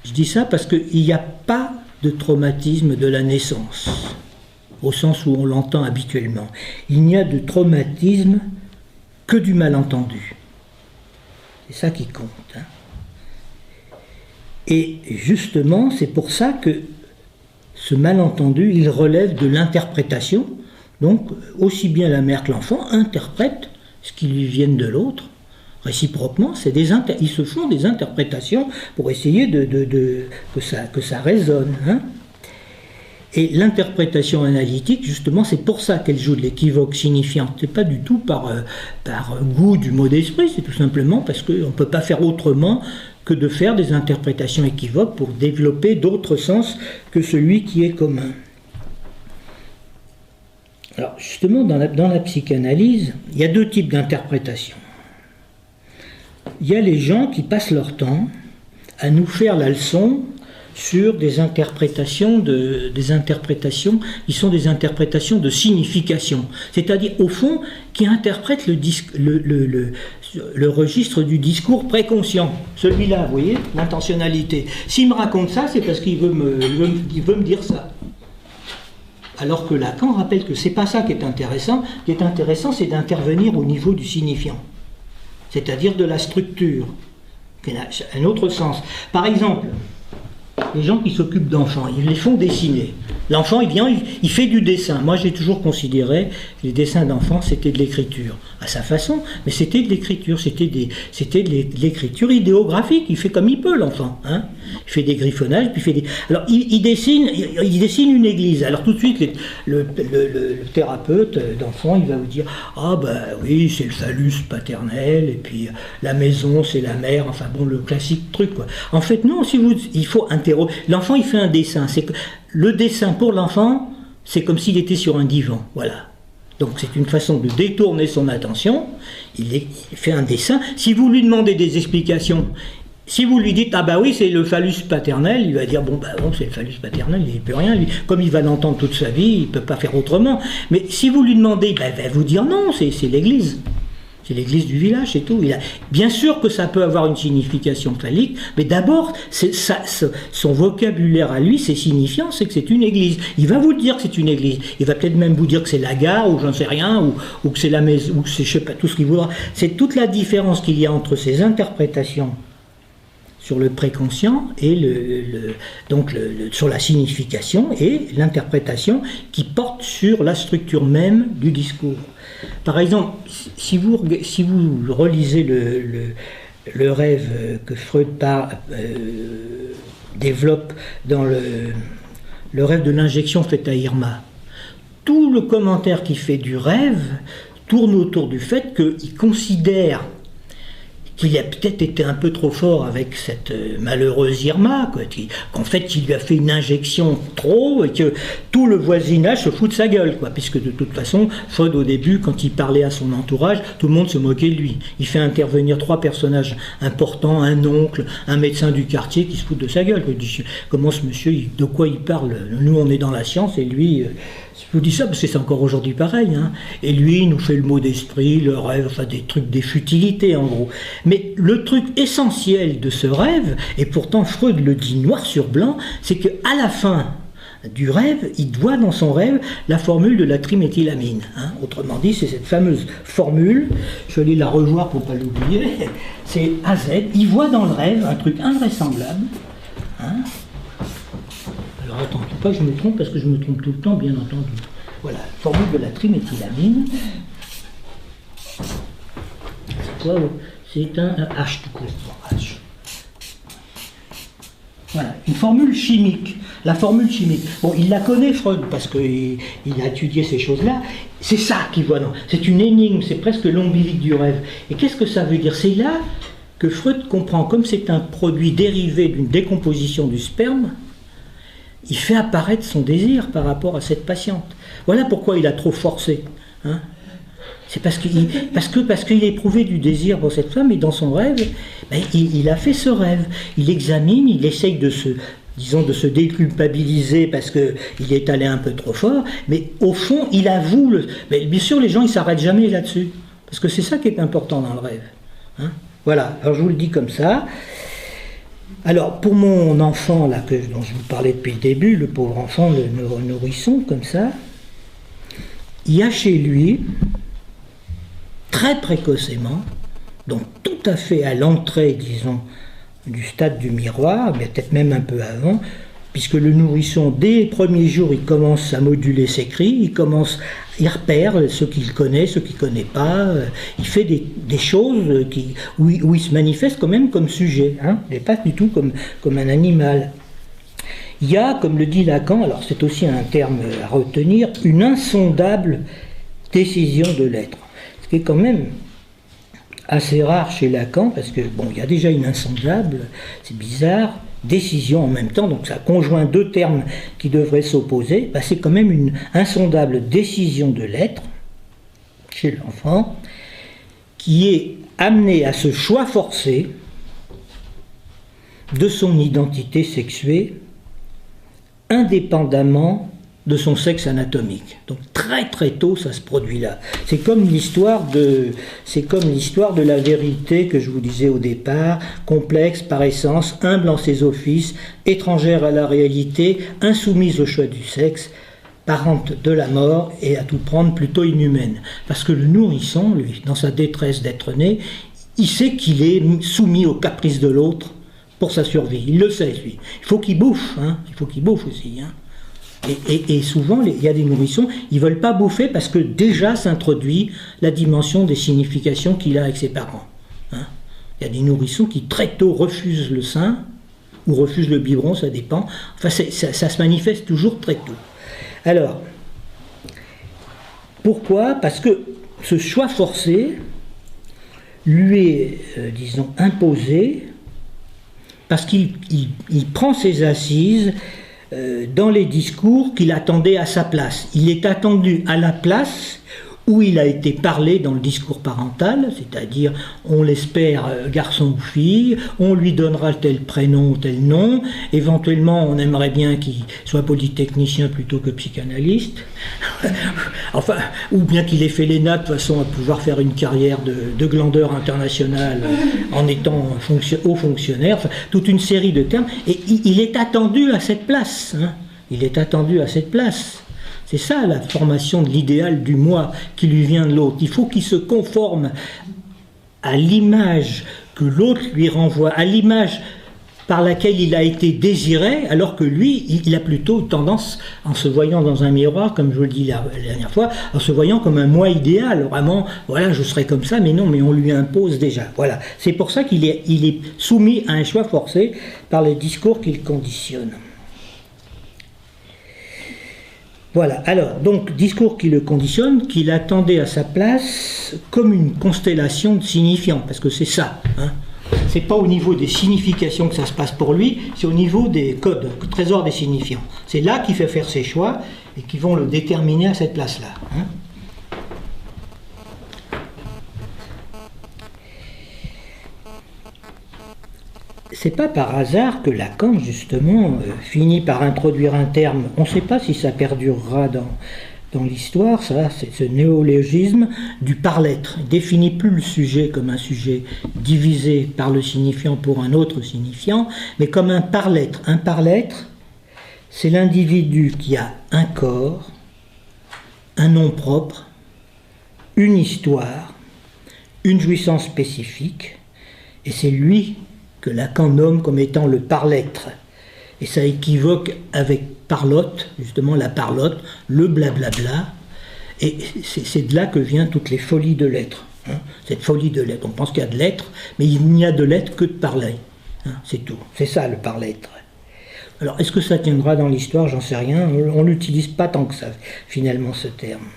Je dis ça parce qu'il n'y a pas de traumatisme de la naissance, au sens où on l'entend habituellement. Il n'y a de traumatisme que du malentendu. C'est ça qui compte. Hein. Et justement, c'est pour ça que ce malentendu, il relève de l'interprétation. Donc, aussi bien la mère que l'enfant interprètent ce qui lui vient de l'autre. Réciproquement, ils se font des interprétations pour essayer que ça résonne. Hein. Et l'interprétation analytique, justement, c'est pour ça qu'elle joue de l'équivoque signifiant. C'est pas du tout par goût du mot d'esprit, c'est tout simplement parce qu'on ne peut pas faire autrement que de faire des interprétations équivoques pour développer d'autres sens que celui qui est commun. Alors, justement, dans la psychanalyse, il y a deux types d'interprétations. Il y a les gens qui passent leur temps à nous faire la leçon sur des interprétations qui sont des interprétations de signification, c'est-à-dire au fond qui interprètent le registre du discours préconscient, celui-là, vous voyez, l'intentionnalité. S'il me raconte ça, c'est parce qu'il veut me dire ça. Alors que Lacan rappelle que c'est pas ça qui est intéressant. Ce qui est intéressant, c'est d'intervenir au niveau du signifiant, c'est-à-dire de la structure, qui a un autre sens. Par exemple, les gens qui s'occupent d'enfants, ils les font dessiner. L'enfant, il vient, il fait du dessin. Moi, j'ai toujours considéré que les dessins d'enfants, c'était de l'écriture. À sa façon, mais c'était de l'écriture. C'était de l'écriture idéographique. Il fait comme il peut, l'enfant. Hein. Il fait des griffonnages, puis il fait des... Alors, il dessine une église. Alors, tout de suite, le thérapeute d'enfants, il va vous dire « Ah, ben oui, c'est le phallus paternel, et puis la maison, c'est la mère. » Enfin, bon, le classique truc, quoi. En fait, non, il faut interroger. L'enfant, il fait un dessin. Le dessin pour l'enfant, c'est comme s'il était sur un divan, voilà. Donc c'est une façon de détourner son attention, il fait un dessin. Si vous lui demandez des explications, si vous lui dites « Ah bah oui, c'est le phallus paternel », il va dire « Bon, c'est le phallus paternel, il ne peut rien, lui. Comme il va l'entendre toute sa vie, il ne peut pas faire autrement. » Mais si vous lui demandez, il va vous dire « Non, c'est l'église. » C'est l'église du village, c'est tout. Bien sûr que ça peut avoir une signification phallique, mais d'abord, son vocabulaire à lui, c'est signifiant, c'est que c'est une église. Il va vous dire que c'est une église. Il va peut-être même vous dire que c'est la gare, ou j'en sais rien, ou que c'est la maison, ou que c'est je sais pas, tout ce qu'il voudra. C'est toute la différence qu'il y a entre ces interprétations sur le préconscient et sur la signification et l'interprétation qui porte sur la structure même du discours. Par exemple, si vous relisez le rêve que Freud développe dans le rêve de l'injection faite à Irma, tout le commentaire qu'il fait du rêve tourne autour du fait qu'il considère qu'il a peut-être été un peu trop fort avec cette malheureuse Irma, qu'en fait il lui a fait une injection trop et que tout le voisinage se fout de sa gueule, puisque de toute façon, Freud au début, quand il parlait à son entourage, tout le monde se moquait de lui. Il fait intervenir 3 personnages importants, un oncle, un médecin du quartier qui se foutent de sa gueule. Il dit, comment ce monsieur, de quoi il parle? Nous on est dans la science et lui... Je vous dis ça parce que c'est encore aujourd'hui pareil. Et lui, il nous fait le mot d'esprit, le rêve, enfin des trucs, des futilités en gros. Mais le truc essentiel de ce rêve, et pourtant Freud le dit noir sur blanc, c'est qu'à la fin du rêve, il voit dans son rêve la formule de la triméthylamine. Autrement dit, c'est cette fameuse formule, je vais aller la revoir pour ne pas l'oublier, c'est AZ, il voit dans le rêve un truc invraisemblable. Alors attends, il ne faut pas que je me trompe, parce que je me trompe tout le temps, bien entendu. Voilà, formule de la triméthylamine. C'est quoi? C'est un H tout court. H. Voilà, une formule chimique. La formule chimique. Bon, il la connaît, Freud, parce qu'il a étudié ces choses-là. C'est ça qu'il voit. C'est une énigme, c'est presque l'ombilique du rêve. Et qu'est-ce que ça veut dire? C'est là que Freud comprend, comme c'est un produit dérivé d'une décomposition du sperme, il fait apparaître son désir par rapport à cette patiente. Voilà pourquoi il a trop forcé. C'est parce qu'il éprouvait du désir pour cette femme, et dans son rêve, il a fait ce rêve. Il examine, il essaye de se déculpabiliser parce qu'il est allé un peu trop fort, mais au fond, il avoue. Mais bien sûr, les gens, ils ne s'arrêtent jamais là-dessus. Parce que c'est ça qui est important dans le rêve. Voilà, alors je vous le dis comme ça. Alors, pour mon enfant, là, dont je vous parlais depuis le début, le pauvre enfant, le nourrisson, comme ça, il y a chez lui, très précocement, donc tout à fait à l'entrée, disons, du stade du miroir, mais peut-être même un peu avant, puisque le nourrisson, dès les premiers jours, il commence à moduler ses cris, il repère ceux qu'il connaît, ceux qu'il ne connaît pas, il fait des choses où il se manifeste quand même comme sujet, et pas du tout comme un animal. Il y a, comme le dit Lacan, alors c'est aussi un terme à retenir, une insondable décision de l'être. Ce qui est quand même assez rare chez Lacan, parce que, bon, il y a déjà une insondable, c'est bizarre, décision en même temps, donc ça conjoint 2 termes qui devraient s'opposer, c'est quand même une insondable décision de l'être, chez l'enfant, qui est amené à ce choix forcé de son identité sexuée, indépendamment de son sexe anatomique. Donc très très tôt ça se produit là. C'est comme l'histoire de la vérité que je vous disais au départ, complexe par essence, humble en ses offices, étrangère à la réalité, insoumise au choix du sexe, parente de la mort et à tout prendre plutôt inhumaine. Parce que le nourrisson, lui, dans sa détresse d'être né, il sait qu'il est soumis aux caprices de l'autre pour sa survie. Il le sait, lui. Il faut qu'il bouffe, il faut qu'il bouffe aussi, Et souvent, il y a des nourrissons, ils ne veulent pas bouffer parce que déjà s'introduit la dimension des significations qu'il a avec ses parents. Il y a des nourrissons qui très tôt refusent le sein, ou refusent le biberon, ça dépend. Enfin, ça se manifeste toujours très tôt. Alors, pourquoi? Parce que ce choix forcé lui est, disons, imposé, parce qu'il prend ses assises dans les discours qu'il attendait à sa place. Il est attendu à la place où il a été parlé dans le discours parental, c'est-à-dire on l'espère garçon ou fille, on lui donnera tel prénom ou tel nom, éventuellement on aimerait bien qu'il soit polytechnicien plutôt que psychanalyste, enfin, ou bien qu'il ait fait l'ENA de façon à pouvoir faire une carrière de glandeur international en étant haut fonctionnaire, enfin, toute une série de termes, et il est attendu à cette place, il est attendu à cette place. C'est ça la formation de l'idéal du moi qui lui vient de l'autre. Il faut qu'il se conforme à l'image que l'autre lui renvoie, à l'image par laquelle il a été désiré, alors que lui, il a plutôt tendance, en se voyant dans un miroir, comme je vous le dis la dernière fois, en se voyant comme un moi idéal, vraiment, voilà, je serai comme ça, mais non, mais on lui impose déjà. Voilà. C'est pour ça qu'il est soumis à un choix forcé par les discours qu'il conditionne. Voilà, alors, donc, discours qui le conditionne, qu'il attendait à sa place comme une constellation de signifiants, parce que c'est ça, hein. C'est pas au niveau des significations que ça se passe pour lui, c'est au niveau des codes, trésor des signifiants. C'est là qu'il fait faire ses choix et qui vont le déterminer à cette place-là, hein. C'est pas par hasard que Lacan, justement, finit par introduire un terme. On ne sait pas si ça perdurera dans l'histoire, ça, c'est ce néologisme du par-l'être. Il ne définit plus le sujet comme un sujet divisé par le signifiant pour un autre signifiant, mais comme un par-l'être. Un par-l'être, c'est l'individu qui a un corps, un nom propre, une histoire, une jouissance spécifique, et c'est lui que Lacan nomme comme étant le par-l'être. Et ça équivoque avec parlotte, justement la parlotte, le blablabla, et c'est de là que viennent toutes les folies de l'être, hein, cette folie de l'être. On pense qu'il y a de l'être, mais il n'y a de l'être que de parler, hein, c'est tout, c'est ça le par-l'être. Alors est-ce que ça tiendra dans l'histoire? J'en sais rien, on n'utilise pas tant que ça, finalement, ce terme.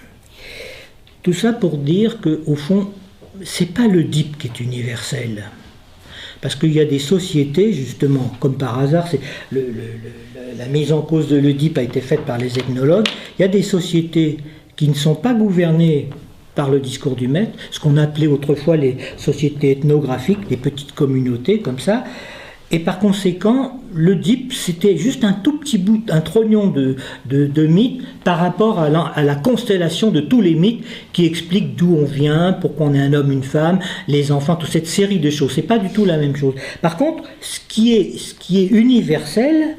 Tout ça pour dire qu'au fond, c'est pas l'Oedipe qui est universel. Parce qu'il y a des sociétés, justement, comme par hasard, la mise en cause de l'Oedipe a été faite par les ethnologues, il y a des sociétés qui ne sont pas gouvernées par le discours du maître, ce qu'on appelait autrefois les sociétés ethnographiques, des petites communautés comme ça, et par conséquent, l'Oedipe, c'était juste un tout petit bout, un trognon de mythes par rapport à la constellation de tous les mythes qui expliquent d'où on vient, pourquoi on est un homme, une femme, les enfants, toute cette série de choses. C'est pas du tout la même chose. Par contre, ce qui est universel,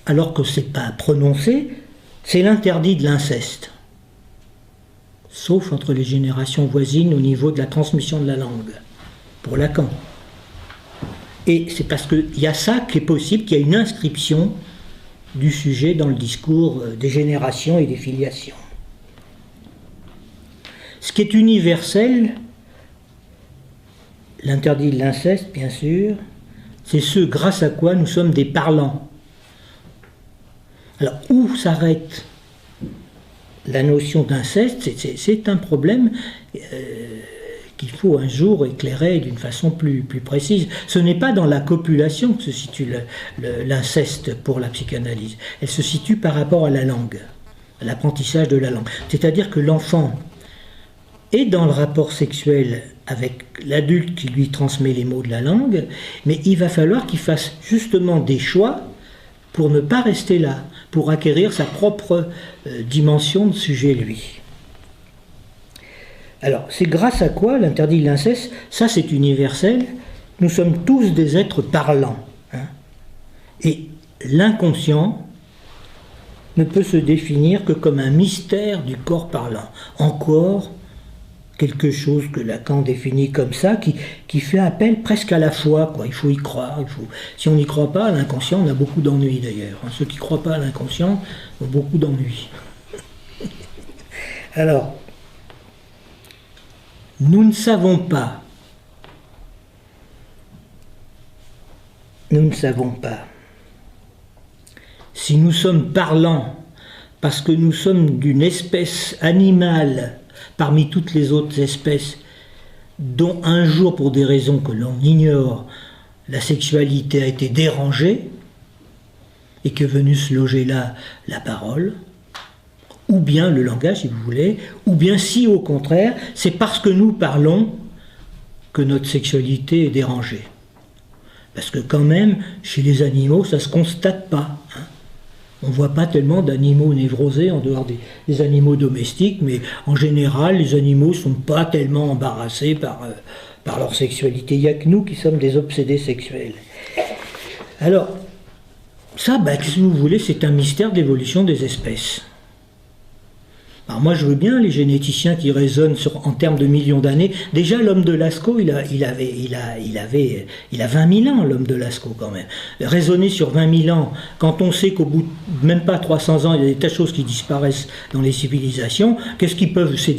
alors que c'est pas prononcé, c'est l'interdit de l'inceste. Sauf entre les générations voisines au niveau de la transmission de la langue, pour Lacan. Et c'est parce qu'il y a ça qui est possible, qu'il y a une inscription du sujet dans le discours des générations et des filiations. Ce qui est universel, l'interdit de l'inceste, bien sûr, c'est ce grâce à quoi nous sommes des parlants. Alors, où s'arrête la notion d'inceste? C'est un problème qu'il faut un jour éclairer d'une façon plus précise. Ce n'est pas dans la copulation que se situe l'inceste pour la psychanalyse. Elle se situe par rapport à la langue, à l'apprentissage de la langue. C'est-à-dire que l'enfant est dans le rapport sexuel avec l'adulte qui lui transmet les mots de la langue, mais il va falloir qu'il fasse justement des choix pour ne pas rester là, pour acquérir sa propre dimension de sujet, lui. Alors, c'est grâce à quoi l'interdit de l'inceste? Ça, c'est universel. Nous sommes tous des êtres parlants, hein. Et l'inconscient ne peut se définir que comme un mystère du corps parlant. Encore quelque chose que Lacan définit comme ça, qui fait appel presque à la foi, quoi. Il faut y croire. Si on n'y croit pas à l'inconscient, on a beaucoup d'ennuis d'ailleurs. Ceux qui ne croient pas à l'inconscient ont beaucoup d'ennuis. Alors, nous ne savons pas si nous sommes parlants parce que nous sommes d'une espèce animale parmi toutes les autres espèces dont un jour, pour des raisons que l'on ignore, la sexualité a été dérangée et qu'est venue se loger là la parole, ou bien le langage, si vous voulez, ou bien si, au contraire, c'est parce que nous parlons que notre sexualité est dérangée. Parce que quand même, chez les animaux, ça ne se constate pas, hein. On ne voit pas tellement d'animaux névrosés en dehors des animaux domestiques, mais en général, les animaux ne sont pas tellement embarrassés par leur sexualité. Il n'y a que nous qui sommes des obsédés sexuels. Alors, ça, si vous voulez, c'est un mystère de l'évolution des espèces. Alors moi je veux bien les généticiens qui raisonnent en termes de millions d'années. Déjà l'homme de Lascaux, il a 20 000 ans, l'homme de Lascaux quand même. Raisonner sur 20 000 ans, quand on sait qu'au bout de même pas 300 ans, il y a des tas de choses qui disparaissent dans les civilisations, qu'est-ce qu'ils peuvent... C'est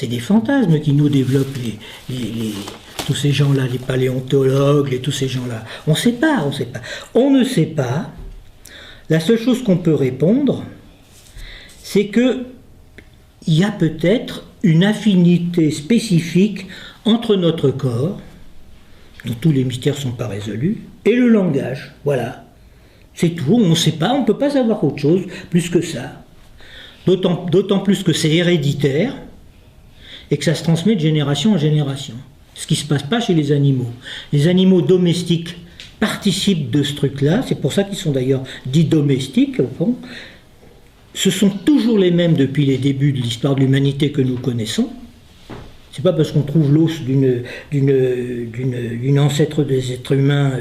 des fantasmes qui nous développent tous ces gens-là, les paléontologues, tous ces gens-là. On ne sait pas. On ne sait pas La seule chose qu'on peut répondre, c'est que il y a peut-être une affinité spécifique entre notre corps, dont tous les mystères ne sont pas résolus, et le langage. Voilà. C'est tout. On ne sait pas, on ne peut pas savoir autre chose plus que ça. D'autant plus que c'est héréditaire et que ça se transmet de génération en génération. Ce qui ne se passe pas chez les animaux. Les animaux domestiques participent de ce truc-là, c'est pour ça qu'ils sont d'ailleurs dits domestiques, au fond. Ce sont toujours les mêmes depuis les débuts de l'histoire de l'humanité que nous connaissons. C'est pas parce qu'on trouve l'os d'une ancêtre des êtres humains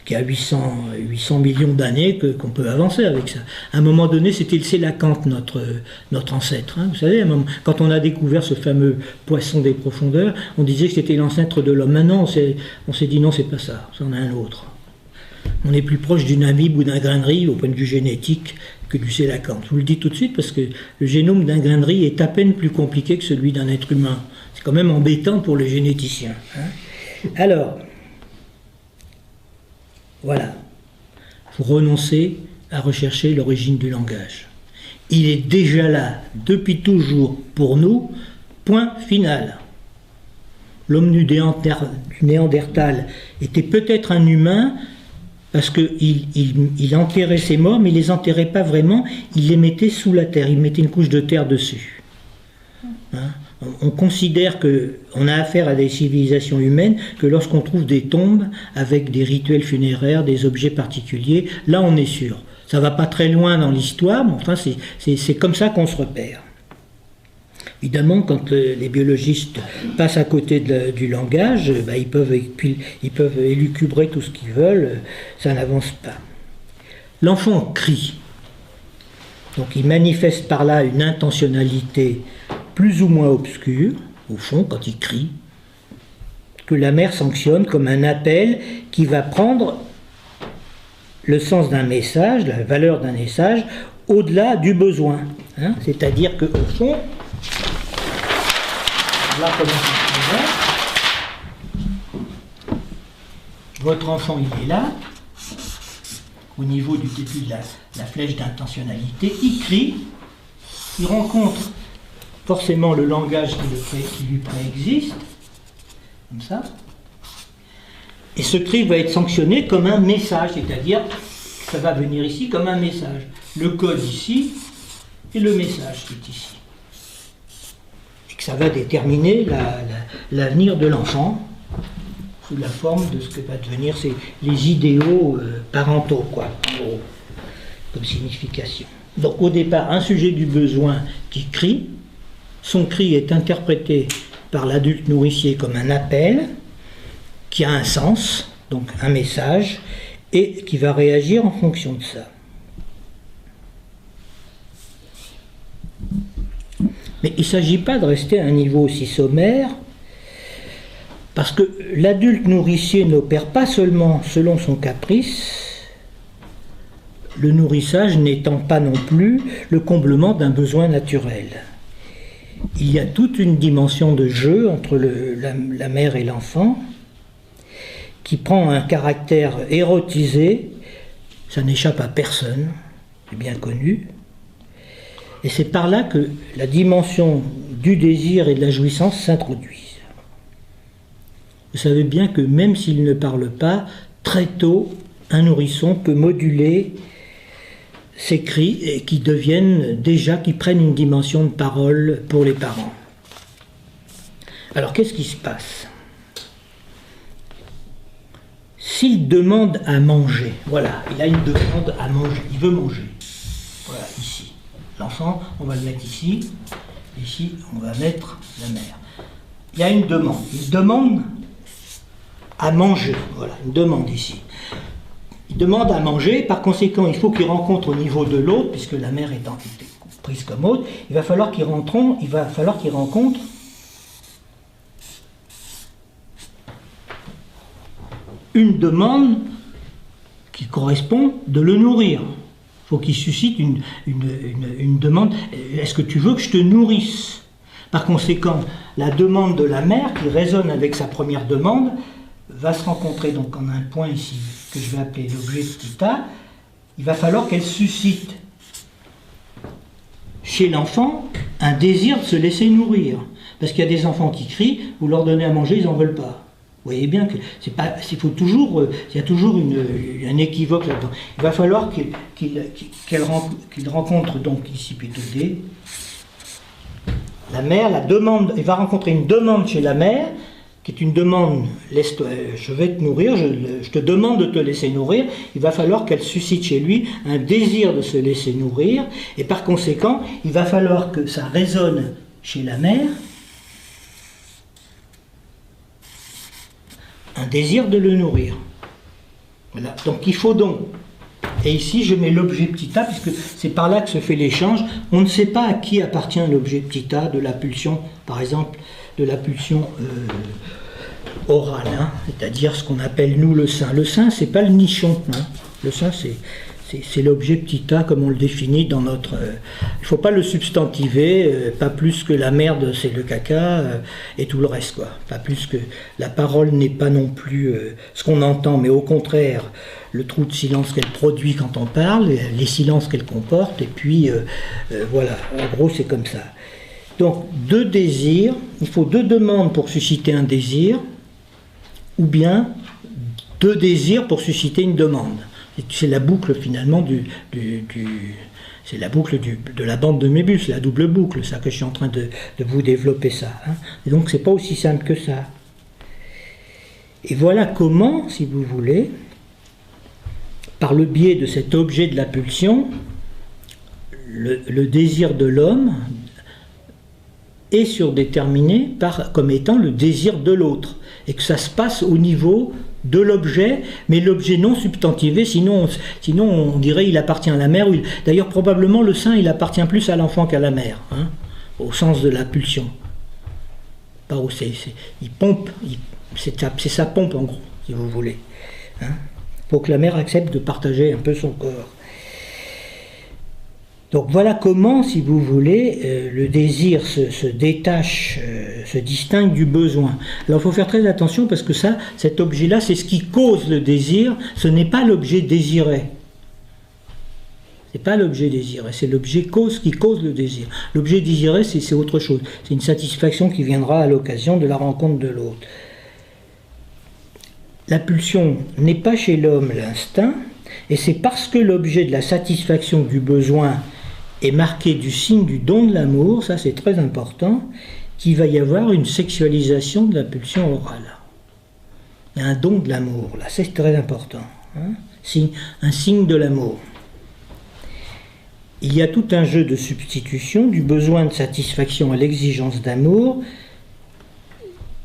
qui a 800 millions d'années qu'on peut avancer avec ça. À un moment donné, c'était le sélacanthe, notre ancêtre. Hein. Vous savez, quand on a découvert ce fameux poisson des profondeurs, on disait que c'était l'ancêtre de l'homme. Maintenant, on s'est dit non, c'est pas ça, c'en est un autre. On est plus proche d'une amibe ou d'un grain de riz au point de vue génétique que du sélacanthe. Je vous le dis tout de suite parce que le génome d'un grain de riz est à peine plus compliqué que celui d'un être humain. C'est quand même embêtant pour les généticiens. Hein. Alors, voilà. Il faut renoncer à rechercher l'origine du langage. Il est déjà là, depuis toujours, pour nous, point final. L'homme du Néandertal était peut-être un humain, parce qu'il enterrait ses morts, mais il ne les enterrait pas vraiment, il les mettait sous la terre, il mettait une couche de terre dessus. Hein? On considère qu'on a affaire à des civilisations humaines que lorsqu'on trouve des tombes avec des rituels funéraires, des objets particuliers, là on est sûr. Ça ne va pas très loin dans l'histoire, mais enfin c'est comme ça qu'on se repère. Évidemment, quand les biologistes passent à côté du langage, ils peuvent élucubrer tout ce qu'ils veulent, ça n'avance pas. L'enfant crie. Donc il manifeste par là une intentionnalité plus ou moins obscure, au fond, quand il crie, que la mère sanctionne comme un appel qui va prendre le sens d'un message, la valeur d'un message, au-delà du besoin. Hein. C'est-à-dire qu'au fond, là, comment ça se présente, votre enfant, il est là, au niveau du début de la flèche d'intentionnalité, il crie, il rencontre forcément le langage qui lui préexiste, comme ça, et ce cri va être sanctionné comme un message, c'est-à-dire que ça va venir ici comme un message. Le code ici, et le message qui est ici. Et que ça va déterminer l'avenir de l'enfant, sous la forme de ce que va devenir les idéaux parentaux, quoi, en gros, comme signification. Donc au départ, un sujet du besoin qui crie, son cri est interprété par l'adulte nourricier comme un appel, qui a un sens, donc un message, et qui va réagir en fonction de ça. Mais il ne s'agit pas de rester à un niveau aussi sommaire, parce que l'adulte nourricier n'opère pas seulement selon son caprice, le nourrissage n'étant pas non plus le comblement d'un besoin naturel. Il y a toute une dimension de jeu entre la mère et l'enfant qui prend un caractère érotisé, ça n'échappe à personne, c'est bien connu, et c'est par là que la dimension du désir et de la jouissance s'introduisent. Vous savez bien que même s'il ne parle pas, très tôt, un nourrisson peut moduler ces cris et qui prennent une dimension de parole pour les parents. Alors qu'est-ce qui se passe? S'il demande à manger, voilà, il a une demande à manger, il veut manger. Voilà, ici. L'enfant, on va le mettre ici. Ici, on va mettre la mère. Il y a une demande. Il demande à manger. Voilà, une demande ici. Il demande à manger, par conséquent, il faut qu'il rencontre au niveau de l'autre, puisque la mère est prise comme autre, il va falloir qu'il rencontre une demande qui correspond de le nourrir. Il faut qu'il suscite une demande. Est-ce que tu veux que je te nourrisse? Par conséquent, la demande de la mère, qui résonne avec sa première demande, va se rencontrer donc en un point ici, que je vais appeler l'objet petit a, il va falloir qu'elle suscite chez l'enfant un désir de se laisser nourrir. Parce qu'il y a des enfants qui crient, vous leur donnez à manger, ils n'en veulent pas. Vous voyez bien que c'est pas, il faut toujours, il y a toujours un équivoque là-dedans. Il va falloir qu'il rencontre, donc ici plutôt D, la mère, la demande, il va rencontrer une demande chez la mère, qui est une demande, je vais te nourrir, je te demande de te laisser nourrir. Il va falloir qu'elle suscite chez lui un désir de se laisser nourrir, et par conséquent, il va falloir que ça résonne chez la mère, un désir de le nourrir. Voilà. Donc il faut donc, et ici je mets l'objet petit a, puisque c'est par là que se fait l'échange. On ne sait pas à qui appartient l'objet petit a de la pulsion, par exemple, de la pulsion orale, hein, c'est-à-dire ce qu'on appelle nous le sein. Le sein, c'est pas le nichon, hein. Le sein, c'est l'objet petit a comme on le définit dans notre... il ne faut pas le substantiver, pas plus que la merde c'est le caca et tout le reste, quoi. Pas plus que la parole n'est pas non plus ce qu'on entend, mais au contraire le trou de silence qu'elle produit quand on parle, les silences qu'elle comporte, et puis voilà, en gros c'est comme ça. Donc deux désirs, il faut deux demandes pour susciter un désir, ou bien deux désirs pour susciter une demande. C'est la boucle finalement c'est la boucle de la bande de Möbius, la double boucle, ça que je suis en train de vous développer ça. Hein. Et donc c'est pas aussi simple que ça. Et voilà comment, si vous voulez, par le biais de cet objet de la pulsion, le désir de l'homme est surdéterminé comme étant le désir de l'autre, et que ça se passe au niveau de l'objet, mais l'objet non substantivé, sinon on dirait il appartient à la mère. D'ailleurs, probablement, le sein, il appartient plus à l'enfant qu'à la mère, hein, au sens de la pulsion. Pas où il pompe, c'est sa pompe, en gros, si vous voulez. Hein. Faut que la mère accepte de partager un peu son corps. Donc voilà comment, si vous voulez, le désir se détache, se distingue du besoin. Alors il faut faire très attention parce que cet objet-là, c'est ce qui cause le désir, ce n'est pas l'objet désiré. C'est pas l'objet désiré, c'est l'objet qui cause le désir. L'objet désiré, c'est autre chose. C'est une satisfaction qui viendra à l'occasion de la rencontre de l'autre. La pulsion n'est pas chez l'homme l'instinct, et c'est parce que l'objet de la satisfaction du besoin est marqué du signe du don de l'amour, ça c'est très important, qu'il va y avoir une sexualisation de la pulsion orale. Il y a un don de l'amour, là, c'est très important. Hein, un signe de l'amour. Il y a tout un jeu de substitution du besoin de satisfaction à l'exigence d'amour,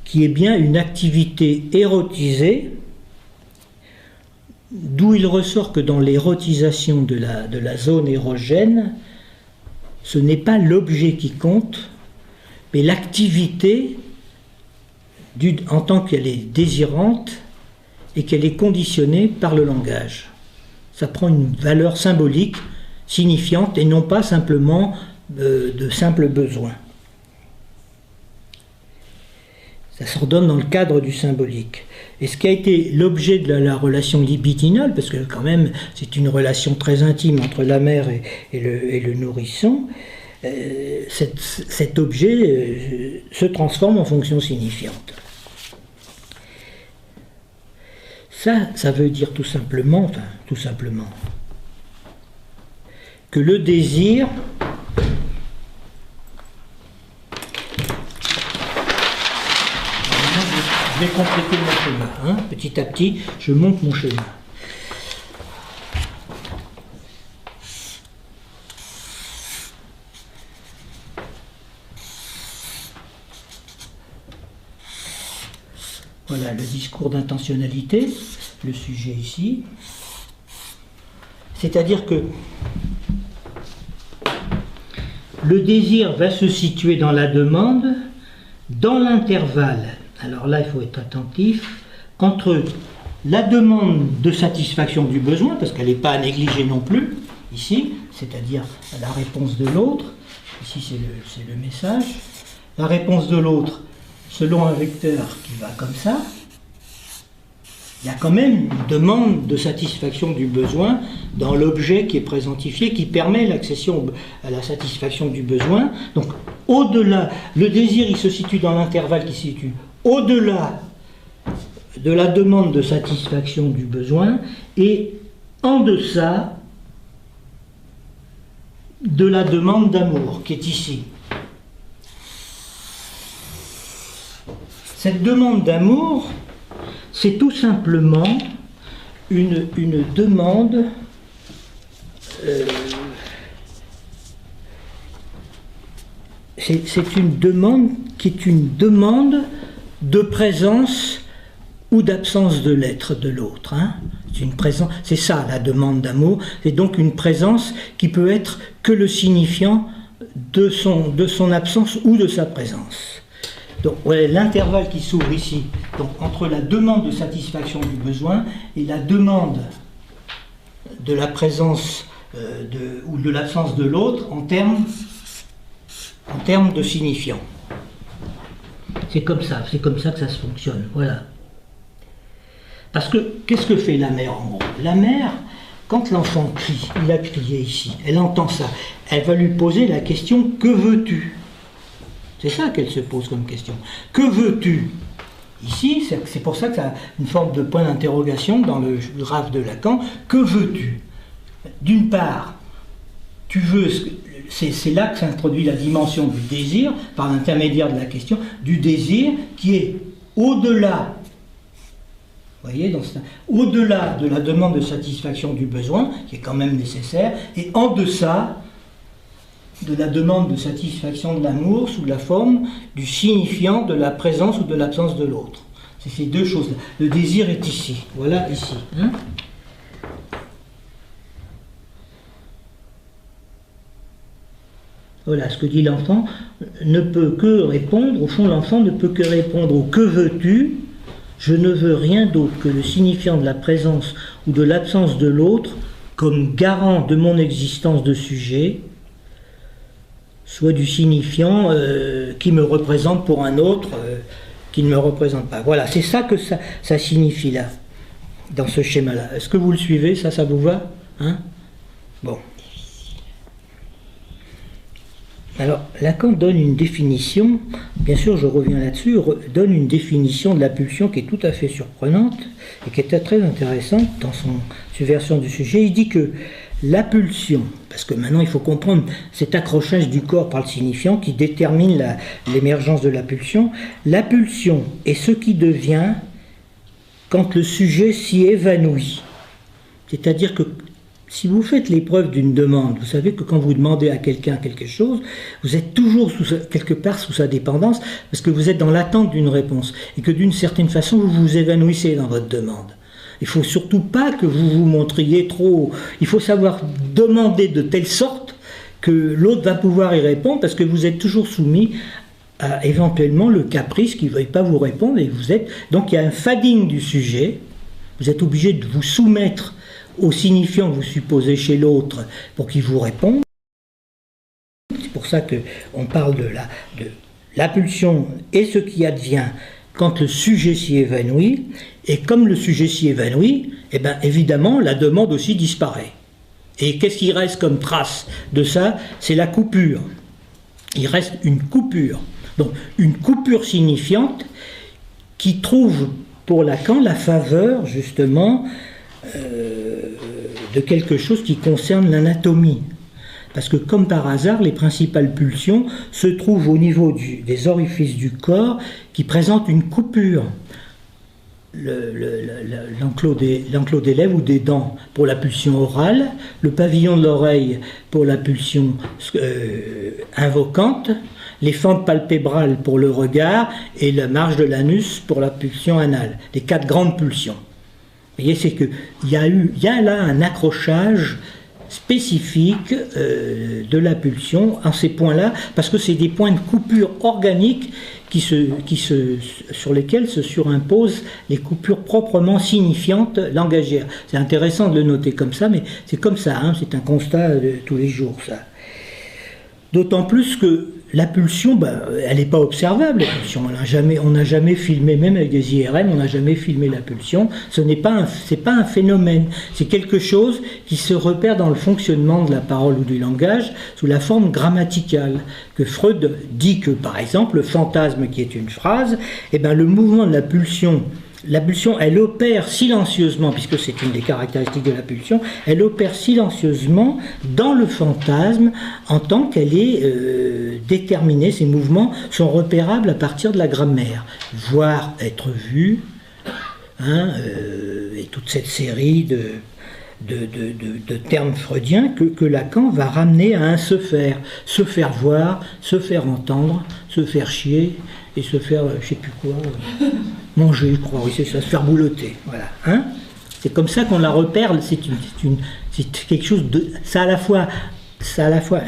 qui est bien une activité érotisée, d'où il ressort que dans l'érotisation de la zone érogène, ce n'est pas l'objet qui compte, mais l'activité en tant qu'elle est désirante et qu'elle est conditionnée par le langage. Ça prend une valeur symbolique, signifiante, et non pas simplement de simples besoins. Ça s'ordonne dans le cadre du symbolique. Et ce qui a été l'objet de la relation libidinale, parce que quand même c'est une relation très intime entre la mère et le nourrisson, cet objet se transforme en fonction signifiante. Ça veut dire tout simplement, que le désir je vais compléter mon schéma. Hein. Petit à petit, je monte mon schéma. Voilà le discours d'intentionnalité, le sujet ici. C'est-à-dire que le désir va se situer dans la demande, dans l'intervalle. Alors là, il faut être attentif, entre la demande de satisfaction du besoin, parce qu'elle n'est pas à négliger non plus, ici, c'est-à-dire la réponse de l'autre, ici c'est le message, la réponse de l'autre selon un vecteur qui va comme ça, il y a quand même une demande de satisfaction du besoin dans l'objet qui est présentifié, qui permet l'accession à la satisfaction du besoin. Donc, au-delà, le désir, il se situe dans l'intervalle qui se situe au-delà de la demande de satisfaction du besoin et en deçà de la demande d'amour qui est ici. Cette demande d'amour, c'est tout simplement une demande c'est une demande qui est une demande de présence ou d'absence de l'être de l'autre. Hein. C'est une présence, c'est ça la demande d'amour, c'est donc une présence qui peut être que le signifiant de son absence ou de sa présence. Donc ouais, l'intervalle qui s'ouvre ici, donc entre la demande de satisfaction du besoin et la demande de la présence ou de l'absence de l'autre en termes de signifiant. C'est comme ça que ça se fonctionne, voilà. Parce que, qu'est-ce que fait la mère en gros? La mère, quand l'enfant crie, il a crié ici, elle entend ça, elle va lui poser la question « Que veux-tu » C'est ça qu'elle se pose comme question. « Que veux-tu » Ici, c'est pour ça que ça a une forme de point d'interrogation dans le graphe de Lacan. « Que veux-tu » D'une part, tu veux, c'est là que s'introduit la dimension du désir, par l'intermédiaire de la question, du désir qui est au-delà. Vous voyez, au-delà de la demande de satisfaction du besoin, qui est quand même nécessaire, et en deçà de la demande de satisfaction de l'amour sous la forme du signifiant de la présence ou de l'absence de l'autre. C'est ces deux choses-là. Le désir est ici, voilà ici. Hein. Voilà, ce que dit l'enfant ne peut que répondre, au fond l'enfant ne peut que répondre au « que veux-tu » Je ne veux rien d'autre que le signifiant de la présence ou de l'absence de l'autre comme garant de mon existence de sujet, soit du signifiant qui me représente pour un autre qui ne me représente pas. Voilà, c'est ça que ça signifie là, dans ce schéma-là. Est-ce que vous le suivez? Ça vous va? Hein? Bon. Alors, Lacan donne une définition, bien sûr je reviens là-dessus, donne une définition de la pulsion qui est tout à fait surprenante et qui est très intéressante dans son subversion du sujet. Il dit que la pulsion, parce que maintenant il faut comprendre cet accrochage du corps par le signifiant qui détermine l'émergence de la pulsion est ce qui devient quand le sujet s'y évanouit. C'est-à-dire que si vous faites l'épreuve d'une demande, vous savez que quand vous demandez à quelqu'un quelque chose, vous êtes toujours quelque part sous sa dépendance, parce que vous êtes dans l'attente d'une réponse, et que d'une certaine façon, vous vous évanouissez dans votre demande. Il ne faut surtout pas que vous vous montriez trop... Il faut savoir demander de telle sorte que l'autre va pouvoir y répondre, parce que vous êtes toujours soumis à éventuellement le caprice qui ne veuille pas vous répondre, et vous êtes... Donc il y a un fading du sujet, vous êtes obligé de vous soumettre au signifiant que vous supposez chez l'autre pour qu'il vous réponde. C'est pour ça qu'on parle de la pulsion et ce qui advient quand le sujet s'y évanouit, et comme le sujet s'y évanouit, eh bien, évidemment, la demande aussi disparaît. Et qu'est-ce qui reste comme trace de ça? C'est la coupure. Il reste une coupure. Donc, une coupure signifiante qui trouve pour Lacan la faveur, justement, de quelque chose qui concerne l'anatomie. Parce que comme par hasard, les principales pulsions se trouvent au niveau des orifices du corps qui présentent une coupure. L'enclos des lèvres ou des dents pour la pulsion orale, le pavillon de l'oreille pour la pulsion invocante, les fentes palpébrales pour le regard et la marge de l'anus pour la pulsion anale. Les 4 grandes pulsions. Vous voyez, c'est qu'il y a là un accrochage spécifique de la pulsion en ces points-là, parce que c'est des points de coupure organique sur lesquels se surimposent les coupures proprement signifiantes langagières. C'est intéressant de le noter comme ça, mais c'est comme ça, hein, c'est un constat de tous les jours, ça. D'autant plus que la pulsion, ben, elle n'est pas observable, la pulsion. On n'a jamais filmé, même avec des IRM, on n'a jamais filmé la pulsion. Ce n'est pas un phénomène. C'est quelque chose qui se repère dans le fonctionnement de la parole ou du langage sous la forme grammaticale. Que Freud dit que, par exemple, le fantasme qui est une phrase, eh ben, le mouvement de la pulsion, elle opère silencieusement, puisque c'est une des caractéristiques de la pulsion, elle opère silencieusement dans le fantasme en tant qu'elle est déterminée. Ces mouvements sont repérables à partir de la grammaire. Voir, être vu, hein, et toute cette série de termes freudiens que Lacan va ramener à un se faire voir, se faire entendre, se faire chier et se faire, je sais plus quoi, manger, je crois, oui c'est ça, se faire boulotter, voilà. Hein, c'est comme ça qu'on la repère, c'est quelque chose de... Ça a à la fois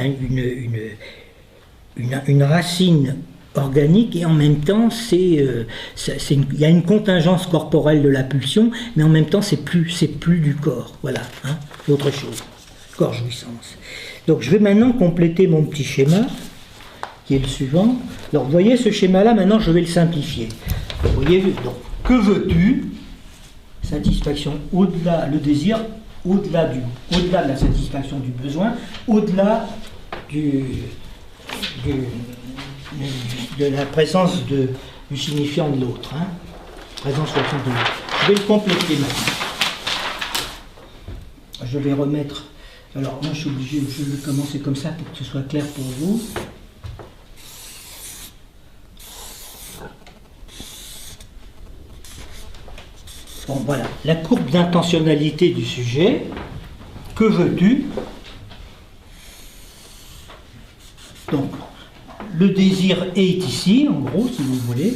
une racine organique et en même temps il y a une contingence corporelle de la pulsion, mais en même temps c'est plus du corps, voilà, hein, c'est autre chose, corps jouissance. Donc je vais maintenant compléter mon petit schéma qui est le suivant. Alors vous voyez ce schéma là, maintenant je vais le simplifier. Vous voyez, donc que veux-tu? Satisfaction au-delà, le désir au-delà de la satisfaction du besoin, au-delà de la présence du signifiant de l'autre, hein, présence ou absence de l'autre. Je vais le compléter maintenant. Je vais remettre. Alors moi je suis obligé, je vais commencer comme ça pour que ce soit clair pour vous. Bon voilà, la courbe d'intentionnalité du sujet. Que veux-tu? Donc le désir est ici, en gros, si vous voulez.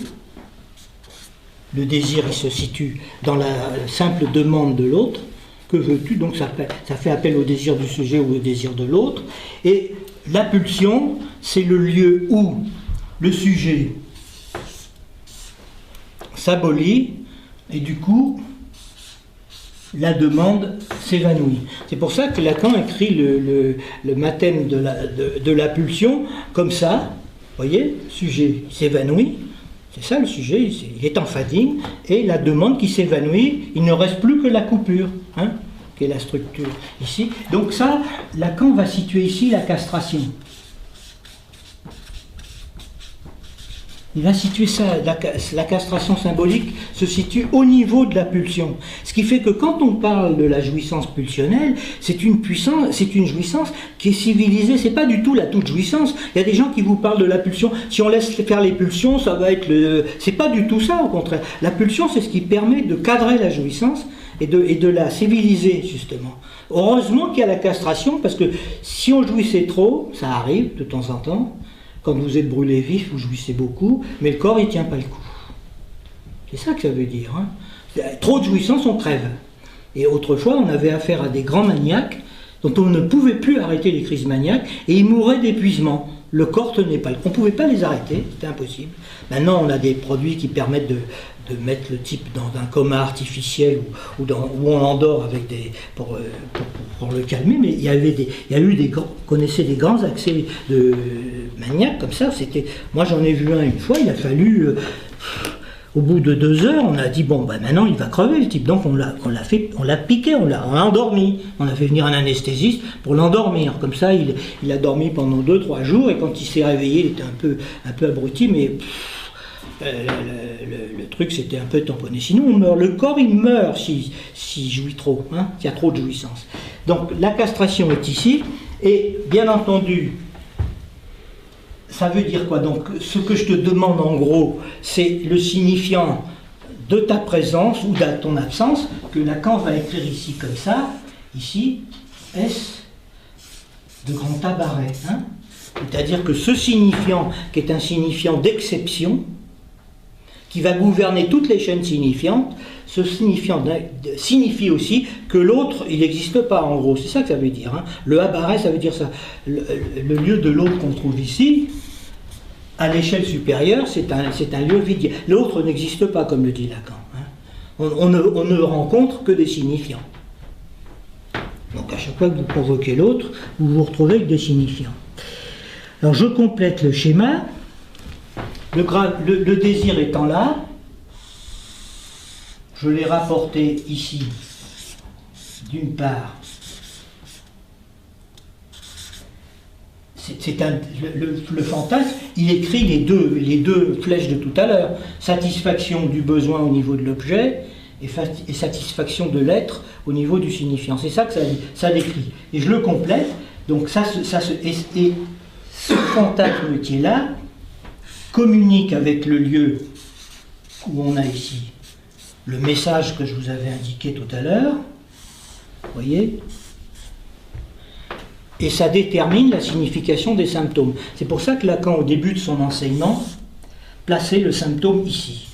Le désir, il se situe dans la simple demande de l'autre. Que veux-tu? Donc ça fait appel au désir du sujet ou au désir de l'autre. Et la pulsion, c'est le lieu où le sujet s'abolit et du coup, la demande s'évanouit. C'est pour ça que Lacan écrit le mathème de la pulsion comme ça. Vous voyez, le sujet s'évanouit, c'est ça le sujet, il est en fading, et la demande qui s'évanouit, il ne reste plus que la coupure, hein, qui est la structure ici. Donc ça, Lacan va situer ici la castration. Il va situer ça, la castration symbolique se situe au niveau de la pulsion. Ce qui fait que quand on parle de la jouissance pulsionnelle, c'est une jouissance qui est civilisée, c'est pas du tout la toute jouissance. Il y a des gens qui vous parlent de la pulsion, si on laisse faire les pulsions, ça va être c'est pas du tout ça, au contraire. La pulsion, c'est ce qui permet de cadrer la jouissance et de la civiliser, justement. Heureusement qu'il y a la castration, parce que si on jouissait trop, ça arrive de temps en temps, quand vous êtes brûlé vif, vous jouissez beaucoup, mais le corps, il ne tient pas le coup. C'est ça que ça veut dire. Hein. Trop de jouissance, on crève. Et autrefois, on avait affaire à des grands maniaques dont on ne pouvait plus arrêter les crises maniaques, et ils mouraient d'épuisement. Le corps tenait pas le coup. On ne pouvait pas les arrêter, c'était impossible. Maintenant, on a des produits qui permettent de mettre le type dans un coma artificiel où on l'endort avec pour le calmer, mais il y a eu connaissez des grands accès de maniaques comme ça. Moi j'en ai vu un une fois, il a fallu au bout de 2 heures, on a dit bon ben maintenant il va crever le type, donc on l'a piqué, on l'a endormi, on a fait venir un anesthésiste pour l'endormir, comme ça il a dormi pendant 2-3 jours et quand il s'est réveillé il était un peu abruti, mais le truc c'était un peu tamponné. Sinon on meurt, le corps il meurt s'il jouit trop, hein, s'il y a trop de jouissance. Donc la castration est ici, et bien entendu, ça veut dire quoi? Donc ce que je te demande en gros, c'est le signifiant de ta présence ou de ton absence, que Lacan va écrire ici comme ça, ici, S de grand tabaret, hein. C'est-à-dire que ce signifiant, qui est un signifiant d'exception, qui va gouverner toutes les chaînes signifiantes, ce signifiant signifie aussi que l'autre, il n'existe pas, en gros. C'est ça que ça veut dire. Hein. Le abaret, ça veut dire ça. Le lieu de l'autre qu'on trouve ici, à l'échelle supérieure, c'est un lieu vide. L'autre n'existe pas, comme le dit Lacan. Hein. On ne rencontre que des signifiants. Donc à chaque fois que vous convoquez l'autre, vous vous retrouvez avec des signifiants. Alors je complète le schéma, le désir étant là, je l'ai rapporté ici, d'une part, le fantasme, il écrit les deux flèches de tout à l'heure, satisfaction du besoin au niveau de l'objet et satisfaction de l'être au niveau du signifiant. C'est ça que ça décrit. Et je le complète, donc et ce fantasme qui est là communique avec le lieu où on a ici le message que je vous avais indiqué tout à l'heure, vous voyez, et ça détermine la signification des symptômes. C'est pour ça que Lacan, au début de son enseignement, plaçait le symptôme ici.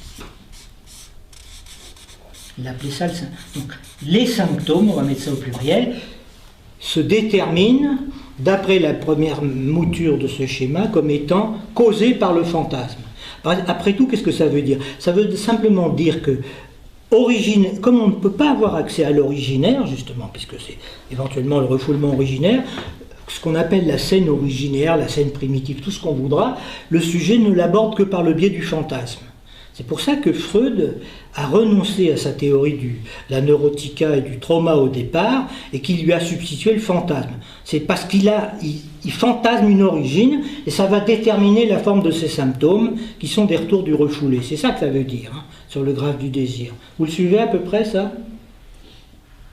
Il appelait ça le symptôme. Donc, les symptômes, on va mettre ça au pluriel, se déterminent, d'après la première mouture de ce schéma, comme étant causés par le fantasme. Après tout, qu'est-ce que ça veut dire? Ça veut simplement dire que, comme on ne peut pas avoir accès à l'originaire, justement, puisque c'est éventuellement le refoulement originaire, ce qu'on appelle la scène originaire, la scène primitive, tout ce qu'on voudra, le sujet ne l'aborde que par le biais du fantasme. C'est pour ça que Freud a renoncé à sa théorie de la neurotica et du trauma au départ, et qu'il lui a substitué le fantasme. C'est parce qu'il fantasme une origine, et ça va déterminer la forme de ses symptômes, qui sont des retours du refoulé. C'est ça que ça veut dire, hein, sur le graphe du désir. Vous le suivez à peu près, ça?